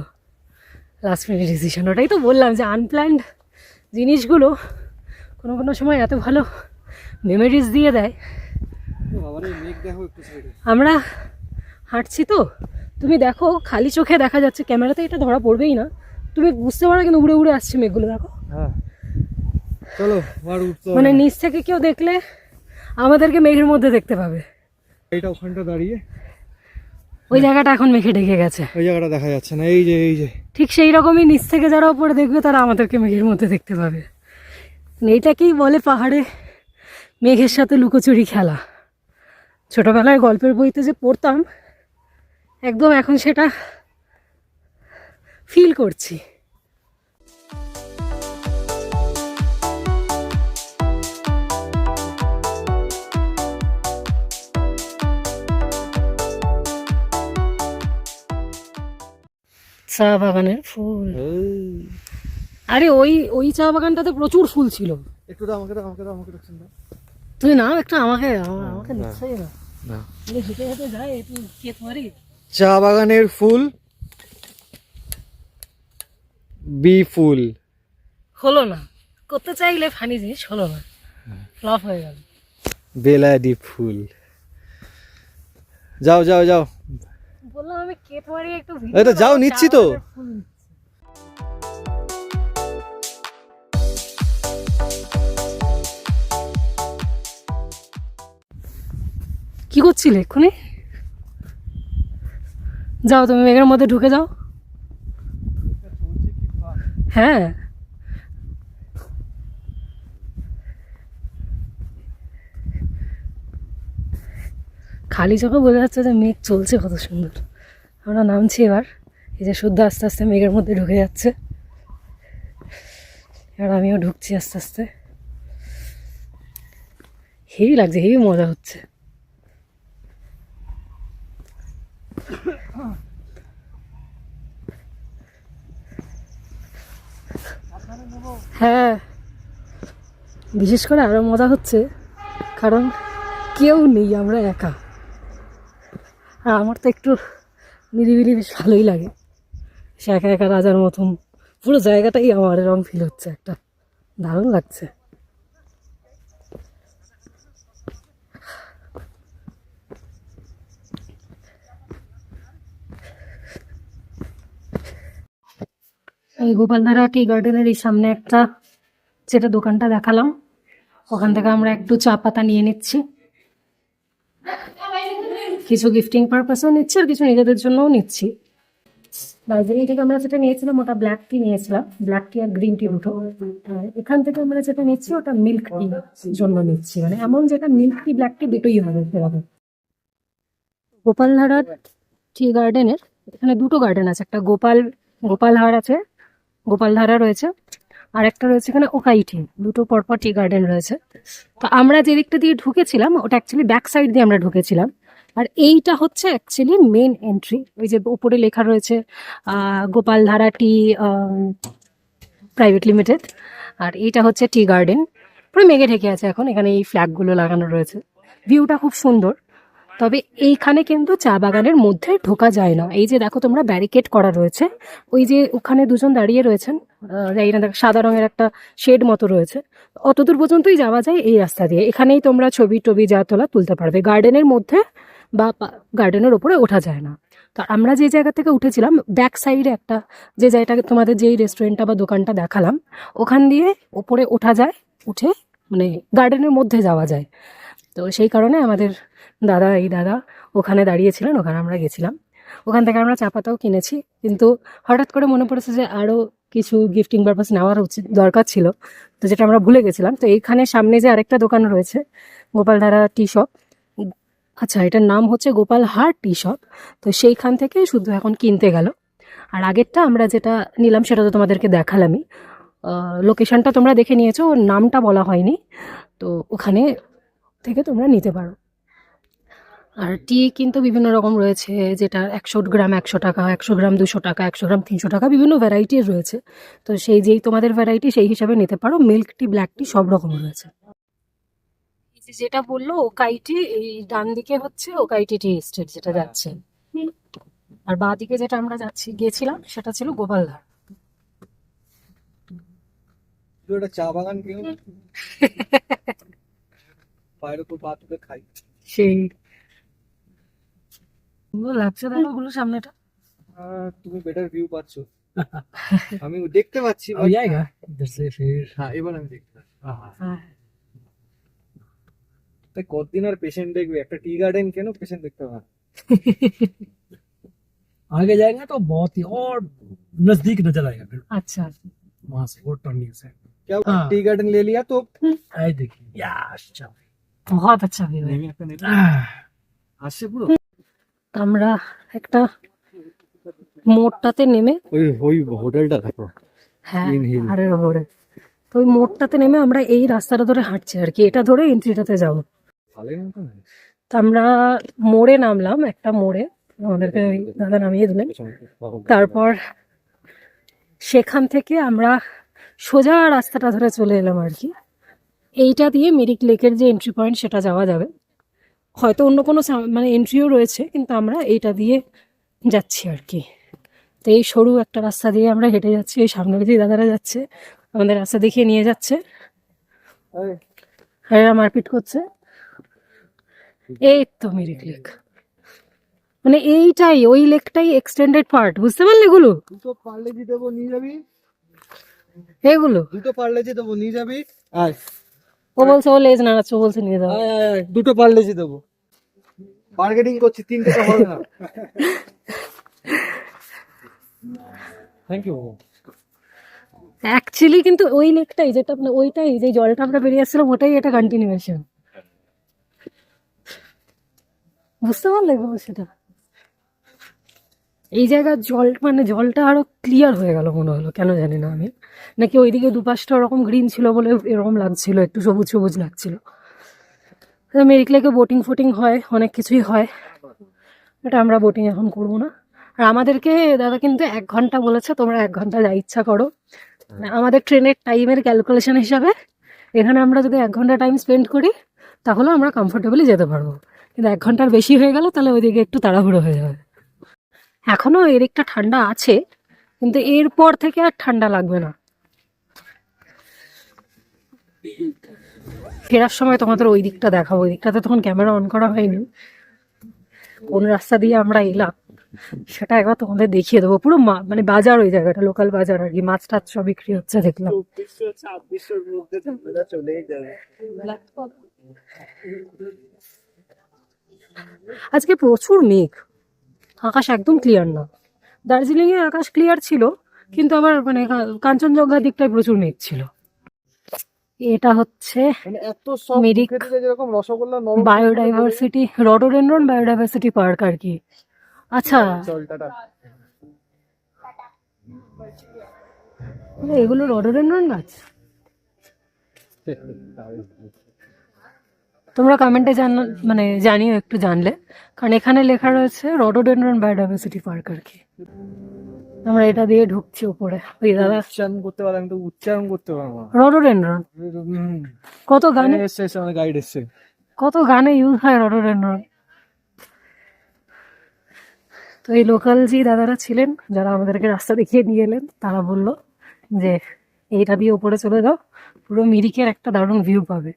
লাস্ট মিনিট ডিসিশন। ওটাই তো বললাম যে আনপ্ল্যান্ড জিনিসগুলো কোনো কোনো সময় এত ভালো মেমোরিজ দিয়ে দেয়। আমরা হাঁটছি তো, তুমি দেখো খালি চোখে দেখা যাচ্ছে, ক্যামেরাতে এটা ধরা পড়বেই না, তুমি বুঝতে পারো কিন্তু উড়ে উড়ে আসছে মেঘগুলো, দেখো। হ্যাঁ চলো আর উঠতে হবে মানে না। নিচ থেকে কেউ দেখলে আমাদেরকে মেঘের মধ্যে দেখতে পাবে। এইটা ওখানটা দাঁড়িয়ে, ওই জায়গাটা এখন মেঘে ঢেকে গেছে, ওই জায়গাটা দেখা যাচ্ছে না। এই যে এই যে ঠিক সেই রকমই নিচ থেকে যারা উপরে দেখবে তারা আমাদেরকে মেঘের মধ্যে দেখতে পাবে। এইটাকেই বলে পাহাড়ে মেঘের সাথে লুকোচুরি খেলা। ছোটবেলায় গল্পের বইতে যে পড়তাম, একদম এখন সেটা ফিল করছি। চা বাগানের ফুল, আরে ওই ওই চা বাগানটাতে প্রচুর ফুল ছিল। একটু দাও আমাকে, দাও আমাকে, দাও আমাকে দেখছেন না। তুই না একটা আমাকে আমাকে নিশ্চয়ই না, না হেঁটে হেঁটে যায় একটু খেত মারি। চা বাগানের ফুল, বি ফুল। হলো না, করতে চাইলে ফানি জিনিস হলো না, ফ্লপ হয়ে গেল। বেলাডি ফুল। যাও যাও যাও, বললাম আমি কেত মারি একটু এই তো যাও, নিচ্ছি তো। কি করছিলে এক্ষুনি? যাও তুমি মেঘের মধ্যে ঢুকে যাও। হ্যাঁ, খালি চোখে বোঝা যাচ্ছে যে মেঘ চলছে কত সুন্দর। আমরা নামছি এবার, এই যে শুদ্ধ আস্তে আস্তে মেঘের মধ্যে ঢুকে যাচ্ছে, এবার আমিও ঢুকছি আস্তে আস্তে। হেভি লাগছে, হেভি মজা হচ্ছে। হ্যাঁ, বিশেষ করে আরো মজা হচ্ছে কারণ কেউ নেই, আমরা একা। আর আমার তো একটু নিরিবিলি বেশ ভালোই লাগে, সে একা একা রাজার মতন পুরো জায়গাটাই আমার এরকম ফিল হচ্ছে, একটা দারুণ লাগছে। এই গোপালধারা টি গার্ডেনের এই সামনে একটা যেটা দোকানটা দেখালাম, ওখান থেকে আমরা একটু চা পাতা নিয়ে নিচ্ছি। কিছু গিফটিং পারপাসেও নিচ্ছি আর কিছু নিজেদের জন্যও নিচ্ছি। দার্জিলিং থেকে আমরা যেটা নিয়েছিলাম ওটা ব্ল্যাক টি নিয়েছিলাম, ব্ল্যাক টি আর গ্রিন টি দুটো। আর এখান থেকে আমরা যেটা নিচ্ছি ওটা মিল্ক টি জন্য নিচ্ছি, মানে এমন যেটা মিল্ক টি ব্ল্যাক টি দুটোই হবে সেরকম। গোপালধারার টি গার্ডেনের এখানে দুটো গার্ডেন আছে, একটা গোপালহার আছে, গোপালধারা রয়েছে, আর একটা রয়েছে এখানে ওকাইটি, দুটো পরপর টি গার্ডেন রয়েছে। তো আমরা যে দিকটা দিয়ে ঢুকেছিলাম ওটা অ্যাকচুয়ালি ব্যাক সাইড দিয়ে আমরা ঢুকেছিলাম, আর এইটা হচ্ছে অ্যাকচুয়ালি মেন এন্ট্রি। ওই যে উপরে লেখা রয়েছে গোপালধারা টি প্রাইভেট লিমিটেড, আর এইটা হচ্ছে টি গার্ডেন। পুরো মেঘে ঢেকে আছে এখন, এখানে এই ফ্ল্যাগগুলো লাগানো রয়েছে, ভিউটা খুব সুন্দর। তবে এইখানে কিন্তু চা বাগানের মধ্যে ঢোকা যায় না। এই যে দেখো তোমরা ব্যারিকেড করা রয়েছে, ওই যে ওখানে দুজন দাঁড়িয়ে রয়েছেন, জানি না, দেখো সাদা রঙের একটা শেড মতো রয়েছে, অতদূর পর্যন্তই যাওয়া যায় এই রাস্তা দিয়ে। এখানেই তোমরা ছবি টবি যা তোলা তুলতে পারবে, গার্ডেনের মধ্যে বা গার্ডেনের ওপরে ওঠা যায় না। তো আমরা যে জায়গা থেকে উঠেছিলাম ব্যাক সাইডে একটা, যে জায়গাটা তোমাদের যেই রেস্টুরেন্টটা বা দোকানটা দেখালাম, ওখান দিয়ে ওপরে ওঠা যায়, উঠে মানে গার্ডেনের মধ্যে যাওয়া যায়। তো সেই কারণে আমাদের দাদা ওখানে দাঁড়িয়েছিলেন, ওখানে আমরা গেছিলাম। ওখান থেকে আমরা চা পাতাও কিনেছি, কিন্তু হঠাৎ করে মনে পড়েছে যে আরও কিছু গিফটিং পারপাস নেওয়ার দরকার ছিল, তো যেটা আমরা ভুলে গেছিলাম। তো এইখানে সামনে যে আরেকটা দোকান রয়েছে, গোপালধারা টি শপ, আচ্ছা এটার নাম হচ্ছে গোপাল হার টি শপ, তো সেইখান থেকে শুধু এখন কিনতে গেল। আর আগেরটা আমরা যেটা নিলাম সেটা তো তোমাদেরকে দেখালামই, লোকেশনটা তোমরা দেখে নিয়েছো, ওর নামটা বলা হয়নি, তো ওখানে থেকে তোমরা নিতে পারো। আর টি কিন্তু বিভিন্ন রকম রয়েছে, যেটা 100 গ্রাম 100 টাকা, 100 গ্রাম 200 টাকা, 100 গ্রাম 300 টাকা, বিভিন্ন ভ্যারাইটির রয়েছে। তো সেই যেই তোমাদের ভ্যারাইটি সেই হিসাবে নিতে পারো। মিল্ক টি, ব্ল্যাক টি সব রকম রয়েছে। এই যে যেটা বললো ওকাই টি, এই ডান দিকে হচ্ছে ওকাই টি টি এস্টেট যেটা যাচ্ছে, আর বাঁ দিকে যেটা আমরা গেছিলাম সেটা ছিল গোপালধার। তুই একটা চা বাগান কিনো, পায়ের উপর পা তুলে খাই। সেই সুন্দর লাগছে, দেখো ওগুলো সামনেটা। তুমি বেটার ভিউ পাচ্ছ, আমি দেখতে পাচ্ছি। अब जाएगा इधर से फिर। হ্যাঁ এবার আমি দেখতে পাচ্ছি। হ্যাঁ, তাই কতদিন আর পেশেন্ট দেখবে, একটা টি গার্ডেন কেন পেশেন্ট দেখতে পাবে। आगे जाएगा तो बहुत ही और नजदीक नजर आएगा फिर আচ্ছা वहां से, वो टर्निंग से। क्या हाँ। टी गार्डन ले लिया तो आए देखिए या अच्छा। बहुत अच्छा व्यू है। আসছে পুরো। আমরা একটা মোড়টাতে নেমে, ওই ওই হোটেলটা দেখো। হ্যাঁ In hill. আরে ওরে, তো ওই মোড়টাতে নেমে আমরা এই রাস্তাটা ধরে হাঁটছি আর কি, এটা ধরে এন্ট্রিটাতে যাবো। ভালোই মতো তো আমরা মোড়ে নামলাম, একটা মোড়ে আমাদেরকে ওই দাদা নামিয়ে দিলেন। তারপর সেখান থেকে আমরা সোজা রাস্তাটা ধরে চলে এলাম আর কি। এইটা দিয়ে মিরিক লেকের যে এন্ট্রি পয়েন্ট সেটা যাওয়া যাবে, হয়তো অন্য কোনো মানে এন্ট্রিও রয়েছে, কিন্তু আমরা এইটা দিয়ে যাচ্ছি আর কি। তো এই সরু একটা রাস্তা দিয়ে আমরা হেঁটে যাচ্ছি, এই সামনে দিয়ে দাদারা যাচ্ছে, আমাদের রাস্তা দেখিয়ে নিয়ে যাচ্ছে, আর এরা মারপিট করছে। এই তো মিরিক লেক, মানে এইটাই ওই লেকটাই এক্সটেন্ডেড পার্ট, বুঝতে পারলে এগুলো, দুটো পার্লেজি দেবো নিয়ে যাবি, এগুলো দুটো পার্লেজি দেবো নিয়ে যাবি। আয় ও বলছে, ও লেজ নাড়াচ্ছে, ও বলছে নিয়ে যাও। আয় আয় আয়, দুটো পার্লেজি দেবো। বার্গেনিং করছি, তিনটে তো হবে না। Thank you. অ্যাকচুয়ালি কিন্তু ওই লেকটাই, যেটা আপনার ওইটাই, যে জলটা আমরা বেরিয়ে আসছিলাম ওটাই এটা কন্টিনিউয়েশন, বুঝতে পারলে সেটা। এই জায়গার জল মানে জলটা আরো ক্লিয়ার হয়ে গেল মনে হলো, কেন জানি না আমি, নাকি ওইদিকে দুপাশটা ওরকম গ্রিন ছিল বলে এরকম লাগছিল, একটু সবুজ সবুজ লাগছিল। মেরিক লেকে বোটিং ফোটিং হয়, অনেক কিছুই হয়, এটা আমরা বোটিং এখন করবো না। আর আমাদেরকে দাদা কিন্তু 1 ঘন্টা বলেছে, তোমরা 1 ঘন্টা যা ইচ্ছা করো। মানে আমাদের ট্রেনের টাইমের ক্যালকুলেশন হিসাবে এখানে আমরা যদি 1 ঘন্টা টাইম স্পেন্ড করি তাহলে আমরা কমফোর্টেবলি যেতে পারবো, কিন্তু 1 ঘন্টার বেশি হয়ে গেলে তাহলে ওইদিকে একটু তাড়াহুড়ো হয়ে যাবে। এখনো এদিকটা ঠান্ডা আছে, কিন্তু এরপর থেকে আর ঠান্ডা লাগবে না। ফেরার সময় তোমাদের ওই দিকটা দেখাবো, ওই দিকটাতে তখন ক্যামেরা অন করা হয়নি, কোন রাস্তা দিয়ে আমরা এলাম সেটা একবার তোমাদের দেখিয়ে দেবো। পুরো মানে বাজার, ওই জায়গাটা লোকাল বাজার আর কি, মাছ টাছ সব বিক্রি হচ্ছে দেখলাম। আজকে প্রচুর মেঘ, আকাশ একদম ক্লিয়ার না। দার্জিলিং এ আকাশ ক্লিয়ার ছিল, কিন্তু আবার মানে কাঞ্চনজঙ্ঘার দিকটায় প্রচুর মেঘ ছিল। এটা হচ্ছে মানে এত সব মিরিক খেতে যায় যেরকম রসগোল্লা নরম বায়োডাইভার্সিটি, রডোডেনড্রন বায়োডাইভার্সিটি পার্ক আর কি। আচ্ছা চল টাটা। এগুলো রডোডেনড্রন গাছ, তোমরা কমেন্টে মানে জানিও একটু জানলে, কারণ এখানে লেখা রয়েছে রডোডেনড্রন বায়োডাইভার্সিটি পার্ক আর কি। আমরা এটা দিয়ে ঢুকছি উপরে, ওই দাদা উচ্চারণ করতে পারলাম, কিন্তু উচ্চারণ করতে পারবো না। রডোডেনড্রন কত গানে, এসছে আমার গাইড এসছে। কত গানে ইউজ হয় রডোডেনড্রন। তো এই লোকাল যে দাদারা ছিলেন যারা আমাদেরকে রাস্তা দেখিয়ে নিয়ে এলেন, তারা বললো যে এইটা দিয়ে উপরে চলে যাও, পুরো মিরিকের একটা দারুণ ভিউ পাবে।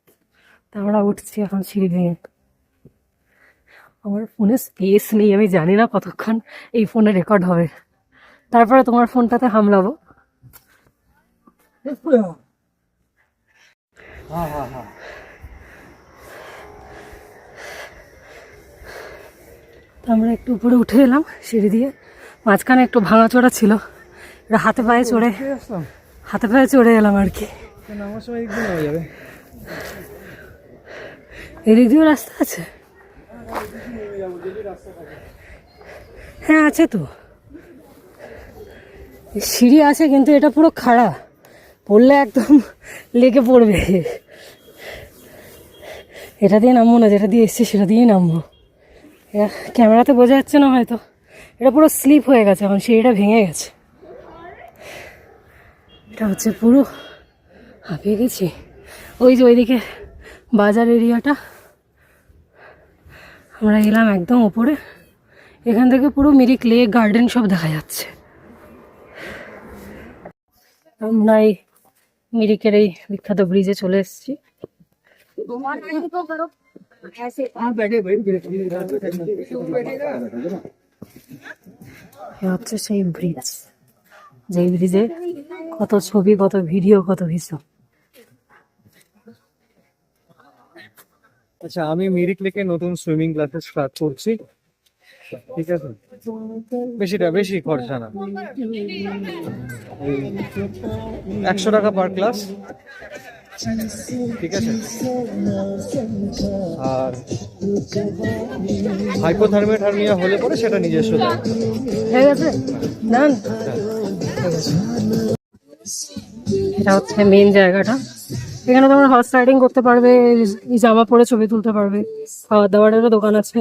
তা আমরা উঠছি এখন সিঁড়ি ভেঙে। আমার ফোনে স্পেস নেই, আমি জানি না কতক্ষণ এই ফোনে রেকর্ড হবে, তারপরে তোমার ফোনটাতে হামলাবো। তো আমরা একটু উপরে উঠে এলাম সিঁড়ি দিয়ে, মাঝখানে একটু ভাঙাচোরা ছিল, এটা হাতে পায়ে চড়ে এলাম আর কি। নামার সময় একদিন হয়ে যাবে। এদিক দিয়েও রাস্তা আছে? হ্যাঁ আছে তো, সিঁড়ি আছে কিন্তু এটা পুরো খাড়া, পড়লে একদম লেগে পড়বে। এটা দিয়ে নামবো না, যেটা দিয়ে এসছি সেটা দিয়েই নামবো। এটা ক্যামেরাতে বোঝা যাচ্ছে না হয়তো, এটা পুরো স্লিপ হয়ে গেছে, এখন সিঁড়িটা ভেঙে গেছে। এটা হচ্ছে পুরো হাঁপিয়ে গেছি। ওই যে ওইদিকে বাজার এরিয়াটা, আমরা এলাম একদম ওপরে, এখান থেকে পুরো মিরিক লেক গার্ডেন সব দেখা যাচ্ছে। আমরা এই মিরিকের এই বিখ্যাত ব্রিজে চলে এসেছি। হচ্ছে সেই ব্রিজ, যেই ব্রিজে কত ছবি, কত ভিডিও, কত কিছু। আচ্ছা, আমি মিরিক লেকে নতুন সুইমিং ক্লাসেস স্টার্ট করছি, ঠিক আছে? বেশি খরচা না, 100 টাকা পার ক্লাস, ঠিক আছে? আর হাইপোথার্মিয়া হলে পরে সেটা নিজস্ব দায়। ঠিক আছে, ডান। এটা হচ্ছে মেন জায়গাটা, এখানে তোমরা হর্স রাইডিং করতে পারবে, এই জামা পরে ছবি তুলতে পারবে, খাওয়া দাওয়ারেরও দোকান আছে।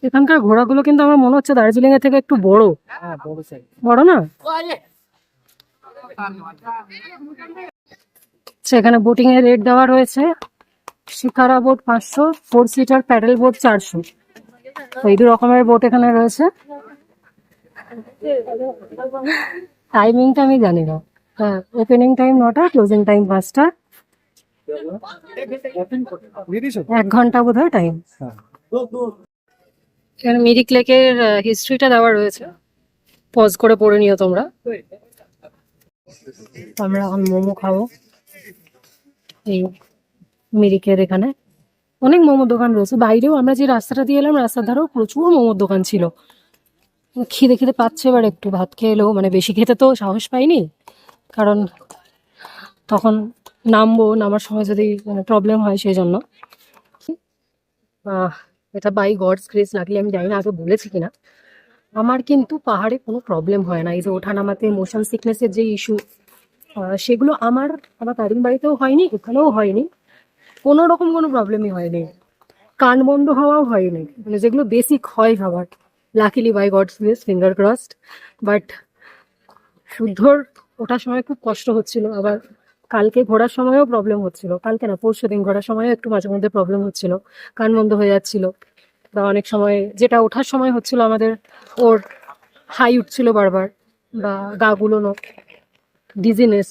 এখানকার ঘোড়াগুলো কিন্তু আমার মনে হচ্ছে দার্জিলিং এর থেকে একটু বড়। বড় না? সেখানে বোটিং এর রেট দেওয়া রয়েছে, shikara boat 500, 4 seater pedal boat 400। তো এই 2 রকমের বোট এখানে রয়েছে। টাইমিংটা আমি জানি না, হ্যাঁ ওপেনিং টাইম 9টা, ক্লোজিং টাইম 5টা, 1 ঘন্টা বোধ হয় টাইম। এখানে মিরিক লেকের হিস্ট্রিটা দেওয়া রয়েছে, পজ করে পড়ে নিও তোমরা। আমরা এখন মোমো খাবো। এই মিরিকের এখানে অনেক মোমোর দোকান রয়েছে, বাইরেও আমরা যে রাস্তাটা দিয়ে এলাম রাস্তার ধারেও প্রচুর মোমোর দোকান ছিল। খিদে পাচ্ছে, এবার একটু ভাত খেয়ে এলো, মানে বেশি খেতে তো সাহস পাইনি, কারণ তখন নামার সময় যদি মানে প্রবলেম হয় সেই জন্য। এটা বাই গডস গ্রেস লাগলে, আমি জানি না আগে বলেছি কিনা, আমার কিন্তু পাহাড়ে কোনো প্রবলেম হয় না। এই যে ওঠা নামাতে মোশন সিকনেসের যে ইস্যু, সেগুলো আমার দাদির বাড়িতেও হয়নি, এখানেও হয়নি, কোনো রকম কোনো প্রবলেমই হয়নি। কান বন্ধ হওয়াও হয়নি, মানে যেগুলো বেসিক হয় সবার, luckily by God's grace, finger crossed. But শুদ্ধর ওঠার সময় খুব কষ্ট হচ্ছিল, আবার কালকে ঘোরার সময়ও প্রবলেম হচ্ছিল, কালকে না পরশু দিন ঘোরার সময়ও একটু মাঝে মধ্যে প্রবলেম হচ্ছিল, কান বন্ধ হয়ে যাচ্ছিল। বা অনেক সময় যেটা ওঠার সময় হচ্ছিল আমাদের, ওর হাই উঠছিল বারবার, বা গা গুলোনো, ডিজিনেস।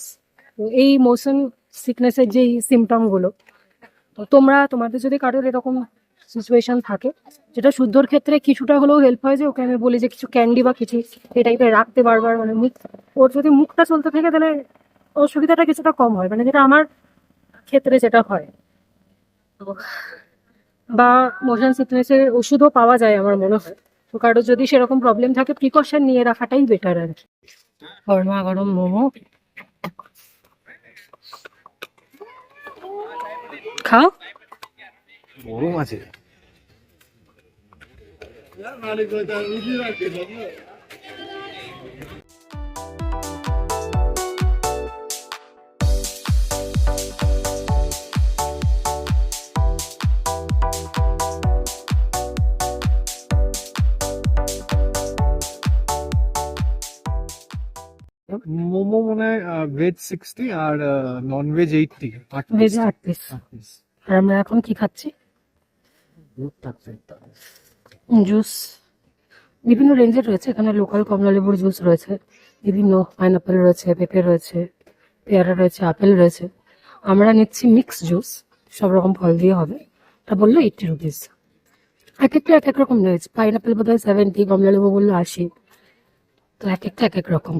তো এই মোশন সিকনেসের যেই সিমটমগুলো, তো তোমাদের যদি কারোর এরকম সিচুয়েশন থাকে, যেটা শুদ্ধর ক্ষেত্রে কিছুটা হলেও হেল্প হয়, যে ওকে আমি বলি যে কিছু ক্যান্ডি বা কিছু এই টাইপের রাখতে বারবার, মানে ওর যদি মুখটা চলতে থাকে তাহলে অসুবিধাটা কিছুটা কম হয়, মানে যেটা আমার ক্ষেত্রে যেটা হয়। তো বা মোশন সিকনেসের ওষুধও পাওয়া যায় আমার মনে হয়, তো কারোর যদি সেরকম প্রবলেম থাকে প্রিকশন নিয়ে রাখাটাই বেটার আর কি। গরমা গরম মোমো খাও। গরম আছে। মোমো মনে হয় ভেজ 60 আর নন ভেজ 80। ভেজে 8 পিস। আর আমরা এখন কি খাচ্ছি? জুস বিভিন্ন রেঞ্জের রয়েছে। এখানে লোকাল কমলা লেবুর জুস রয়েছে, বিভিন্ন পাইনাপেল রয়েছে, পেঁপে রয়েছে, পেয়ারা রয়েছে, আপেল রয়েছে। আমরা নিচ্ছি মিক্স জুস, সব রকম ফল দিয়ে হবে। তা বললো 80 রুপিস। এক একটা এক এক রকম রয়েছে। পাইনাপেল বোধ হয় 70, কমলা লেবু বললো 80। তো এক একটা এক এক রকম।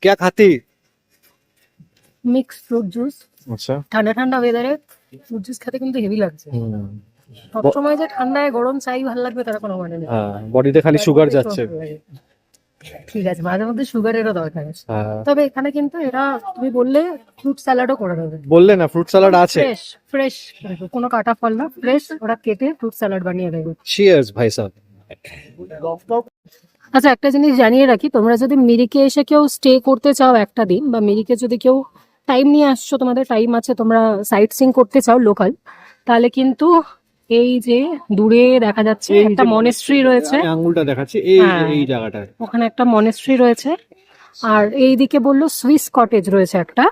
क्या खाती? মিক্স ফ্রুট জুস, আচ্ছা। ঠান্ডা ঠান্ডা ওয়েদারে ফ্রুট জুস খেতে কিন্তু হেভি লাগছে। সবসময় যে ঠান্ডায় গরম চাই ভালো লাগবে তার কোনো মানে নেই। হ্যাঁ, বডিতে খালি সুগার যাচ্ছে। ঠিক আছে, মাঝে মধ্যে সুগারেরও দরকার আছে। হ্যাঁ, তবে এখানে কিন্তু এরা, তুমি বললে ফ্রুট স্যালাডও করে দেবে। বললে না ফ্রুট স্যালাড আছে। ফ্রেশ ফ্রেশ, কোনো কাটা ফল না, ফ্রেশ ওরা কেটে ফ্রুট স্যালাড বানিয়ে দেবে। চিয়ার্স ভাই সাহেব। আচ্ছা, একটা জিনিস জানিয়ে রাখি, তোমরা যদি মিরিকে এসে কেউ স্টে করতে চাও একটা দিন, বা মিরিকে যদি কেউ টাইম নিয়ে আসছো, তোমাদের টাইম আছে, তোমরা সাইট সিং করতে চাও লোকাল, তাহলে কিন্তু এই যে দূরে দেখা যাচ্ছে একটা মনেস্ট্রি রয়েছে, আমি আঙ্গুলটা দেখাচ্ছি, এই হ্যাঁ। এই জায়গাটায়। ওখানে একটা মনেস্ট্রি রয়েছে। আর এইদিকে বললো সুইস কটেজ রয়েছে একটা,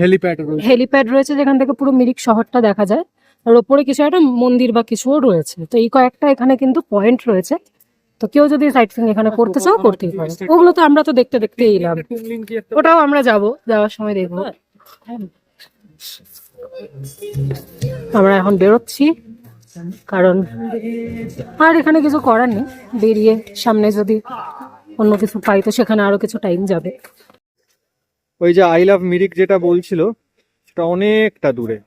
হেলিপ্যাড। হেলিপ্যাড রয়েছে যেখান থেকে পুরো মিরিক শহরটা দেখা যায়। আর ওপরে কিছু একটা মন্দির বা কিছুও রয়েছে। তো এই কয়েকটা এখানে কিন্তু পয়েন্ট রয়েছে। তো কেউ যদি সাইট সিং এখানে করতে চাও করতেই পারে। ওগুলো তো আমরা তো দেখতে দেখতে এলাম, ওটাও আমরা যাওয়ার সময় দেখবো। আমরা এখন বেরোচ্ছি, কারণ আর এখানে কিছু করার নেই। বেরিয়ে সামনে যদি অন্য কিছু পাই তো সেখানে আরো কিছু টাইম যাবে। ওই যে আই লাভ মিরিক যেটা বলছিল সেটা অনেকটা দূরে।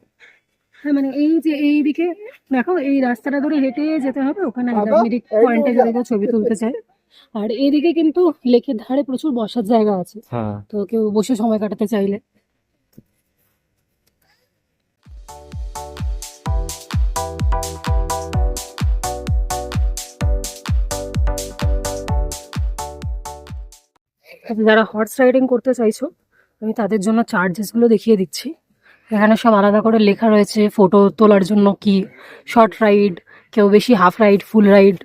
হ্যাঁ, মানে এই যে এইদিকে দেখো, এই রাস্তাটা ধরে হেঁটে যেতে হবে ওখানে মিরিক পয়েন্টে যদি কেউ ছবি তুলতে চায়। আর এইদিকে কিন্তু লেকের ধারে প্রচুর বসার জায়গা আছে, হ্যাঁ, তো কেউ বসে সময় কাটাতে চাইলে। যারা হর্স রাইডিং করতে চাইছো, আমি তাদের জন্য চার্জেস গুলো দেখিয়ে দিচ্ছি। এখানে সব আলাদা করে লেখা রয়েছে। ফটো তোলার জন্য কি, শর্ট রাইড, কেউ বেশি হাফ রাইড, ফুল রাইড,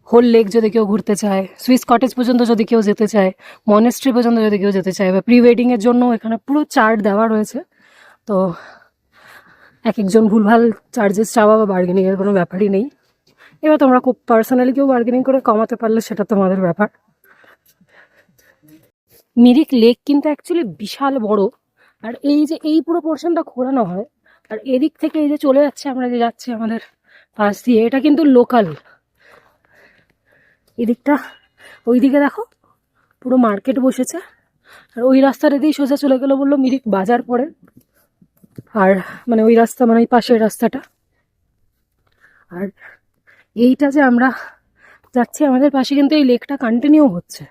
হোল লেক যদি কেউ ঘুরতে চায়, সুইস কটেজ পর্যন্ত যদি কেউ যেতে চায়, মনেস্ট্রি পর্যন্ত যদি কেউ যেতে চায়, বা প্রি ওয়েডিং এর জন্য এখানে পুরো চার্ট দেওয়া রয়েছে। তো এক একজন ভুলভাল চার্জেস চাওয়া বা বার্গেনিং এর কোনো ব্যাপারই নেই। এবার তোমরা খুব পার্সোনালি কেউ বার্গেনিং করে কমাতে পারলে সেটা তোমাদের ব্যাপার। মিরিক লেক কিন্তু অ্যাকচুয়ালি বিশাল বড়। আর এই যে এই পুরো পোর্শনটা ঘোরানো হয়, আর এদিক থেকে এই যে চলে যাচ্ছে, আমরা যে যাচ্ছি আমাদের পাশ দিয়ে, এটা কিন্তু লোকাল। এদিকটা ওইদিকে দেখো পুরো মার্কেট বসেছে। আর ওই রাস্তাটা দিয়ে সোজা চলে গেল বললো মিরিক বাজার পড়ে। আর মানে ওই রাস্তা, মানে ওই পাশের রাস্তাটা। আর এইটা যে আমরা যাচ্ছি, আমাদের পাশে কিন্তু এই লেকটা কন্টিনিউ হচ্ছে।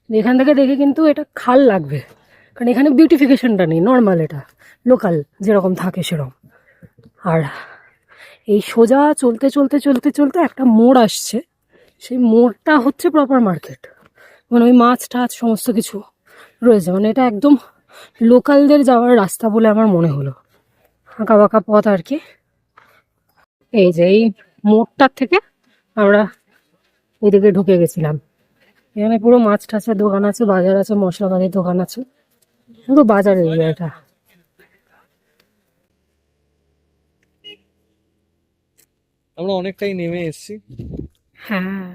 এখান থেকে দেখে কিন্তু এটা খাল লাগবে, কারণ এখানে বিউটিফিকেশনটা নেই, নর্মাল এটা লোকাল যেরকম থাকে সেরকম। আর এই সোজা চলতে চলতে চলতে চলতে একটা মোড় আসছে, সেই মোড়টা হচ্ছে প্রপার মার্কেট। মানে ওই মাছ টাছ সমস্ত কিছু রয়েছে। মানে এটা একদম লোকালদের যাওয়ার রাস্তা বলে আমার মনে হলো, আঁকা বাঁকা পথ আর কি। এই যে এই মোড়টার থেকে আমরা এদিকে ঢুকে গেছিলাম। এখানে পুরো মাছ টাছের দোকান আছে, বাজার আছে, মশলাপাতির দোকান আছে, পুরো বাজার এরিয়া এটা। আমরা অনেকটাই নেমে এসেছি। হ্যাঁ,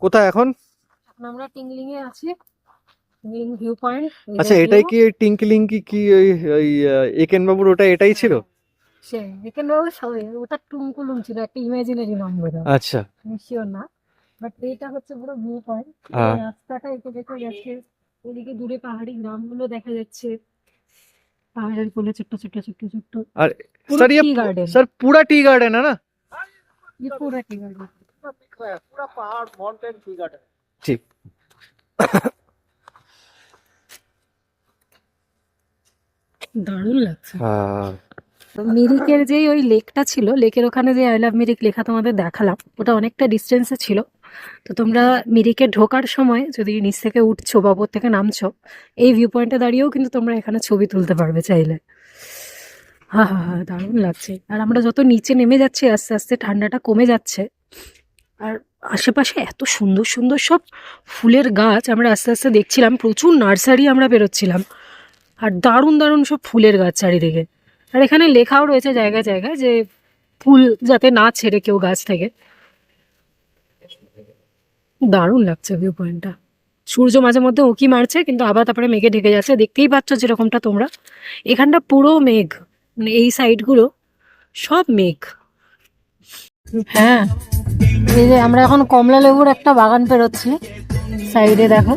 কোথায় এখন? এখন আমরা টিংলিং এ আছি, টিংলিং ভিউ পয়েন্ট। আচ্ছা, এটাই কি টিঙ্কলিং কি ওই ওই একেন বাবুর ওটা এটাই ছিল? সে এখানে সবাই ওটা টুমকুলুম ছিল, একটা ইমাজিনারি নাম বোধ হয়, আচ্ছা, আমি শিওর না। বাট এটা হচ্ছে পুরো ভিউ পয়েন্ট। হ্যাঁ। রাস্তাটা এঁকে দেখে যাচ্ছে, ওদিকে দূরে পাহাড়ি গ্রামগুলো দেখা যাচ্ছে, পাহাড়ের কোলে ছোট্ট ছোট্ট ছোট্ট ছোট্ট আর পুরো सर ये टी गार्डन। सर पूरा टी गार्डन है ना? ये पूरा टी गार्डन पूरा पहाड़ माउंटेन टी गार्डन। ठीक। দারুণ লাগছে। हाँ, তো মিরিকের যে ওই লেকটা ছিল, লেকের ওখানে যে আই লাভ মিরিক লেখা তোমাদের দেখালাম, ওটা অনেকটা ডিস্টেন্সে ছিল। তো তোমরা মিরিকে ঢোকার সময় যদি নিচ থেকে উঠছো বা ওপর থেকে নামছো, এই ভিউ পয়েন্টে দাঁড়িয়েও কিন্তু তোমরা এখানে ছবি তুলতে পারবে চাইলে। হ্যাঁ হ্যাঁ হ্যাঁ, দারুণ লাগছে। আর আমরা যত নিচে নেমে যাচ্ছি আস্তে আস্তে ঠান্ডাটা কমে যাচ্ছে। আর আশেপাশে এত সুন্দর সুন্দর সব ফুলের গাছ আমরা আস্তে আস্তে দেখছিলাম, প্রচুর নার্সারি আমরা বেরোচ্ছিলাম। আর দারুণ দারুণ সব ফুলের গাছ চারিদিকে। আর এখানে লেখাও রয়েছে জায়গায় জায়গায় যে ফুল যাতে না ছেড়ে কেউ গাছ থেকে। দারুণ লাগছে ভিউ পয়েন্টটা। সূর্য মাঝে মধ্যে উঁকি মারছে, কিন্তু আবার তারপরে মেঘে ঢেকে যাচ্ছে। দেখতেই পাচ্ছ যেরকমটা তোমরা, এখানটা পুরো মেঘ, মানে এই সাইডগুলো সব মেঘ। হ্যাঁ, এই যে আমরা এখন কমলা লেবুর একটা বাগান পেরোচ্ছি। সাইডে দেখো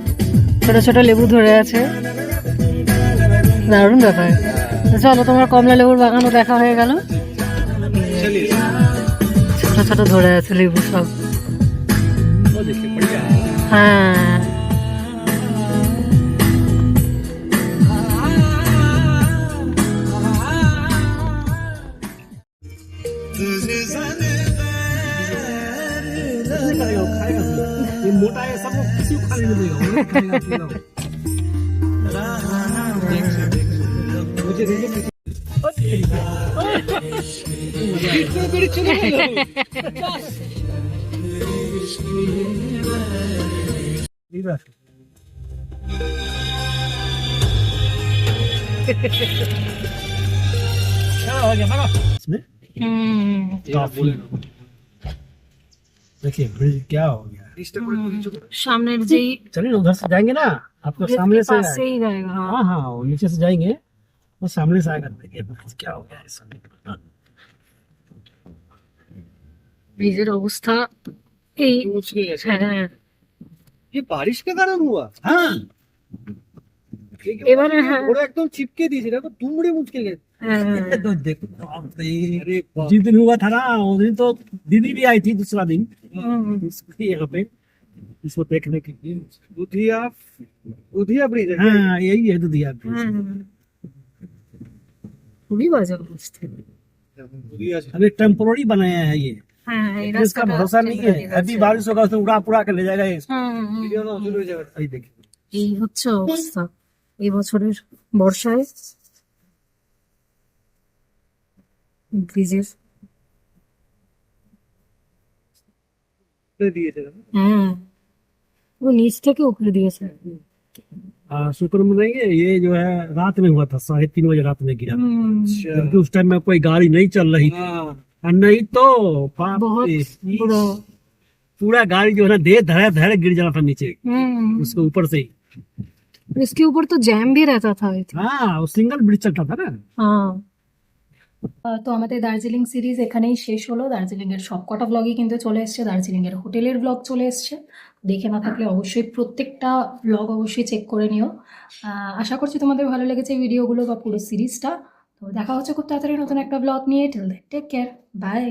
ছোট ছোট লেবু ধরে আছে, দারুণ ব্যাপার। তো চলো, তোমার কমলা লেবুর বাগানও দেখা হয়ে গেল। ছোট ছোট ধরে আছে লেবু সব। হ্যাঁ, ये मोटा है सब किसी को खाने मिलेगा, वो नहीं खाएगा अकेला वो। मुझे इधर क्या हो गया बड़ा इसमें काफी। देखिए ब्रिज क्या हो गया। সামনের যেই चलिए ना, उधर से जाएंगे ना, आपको सामने से পাশেই জায়গা। हाँ हाँ वो नीचे से जाएंगे, वो सामने से आएगा। देखिए ब्रिज क्या हो गया इसमें। ব্রিজের অবস্থা এই। হ্যাঁ, ये बारिश के कारण हुआ। हाँ এবারে হ্যাঁ ওরা একদম চিপকে দিয়েছে, দেখো দুমড়ে মুচকে গেছে। হ্যাঁ, तो देखो जिस दिन हुआ था ना, उस दिन तो दीदी भी आई थी दूसरा दिन यहाँ पे इसको देखने के लिए। दुधिया दुधिया ब्रिज है। हाँ यही है दुधिया ब्रिज। খুবই বাজে অবস্থা। दुधिया से। अभी टेम्पोररी बनाया है ये, হ্যাঁ, এই इसका রাস্তাটা भरोसा नहीं है, अभी बारिश होगा तो उड़ा पुड़ा के ले जाएगा ये। ভিডিও না শুরু হয়ে যাবে। अभी देखिए এই হচ্ছে অবস্থা এই বছরের বর্ষায় ব্রিজের। দিয়েছে। হ্যাঁ, ও নিচ থেকে উপরে দিয়েছে। शुक्र मनाएंगे, ये जो है रात में हुआ था, 3:30 बजे रात में गिरा, क्योंकि उस टाइम में कोई गाड़ी नहीं चल रही थी। हाँ, और नहीं तो बाप बहुत रे, बुरा। पूरा गाड़ी जो है ना दे धड़े धड़े गिर जाना था नीचे उसके ऊपर से ही। इसके ऊपर तो जैम भी रहता था आई थिंक। हाँ वो सिंगल ब्रिज चलता था ना। হ্যাঁ। তো আমাদের দার্জিলিং সিরিজ এখানেই শেষ হলো। দার্জিলিং এর সবকটা ব্লগই কিন্তু চলে এসছে, দার্জিলিং এর হোটেলের ব্লগ চলে এসছে। দেখে না থাকলে অবশ্যই প্রত্যেকটা ব্লগ অবশ্যই চেক করে নিও। আশা করছি তোমাদের ভালো লেগেছে এই ভিডিওগুলো বা পুরো সিরিজটা। তো দেখা হচ্ছে খুব তাড়াতাড়ি নতুন একটা ব্লগ নিয়ে। Till then take care, by.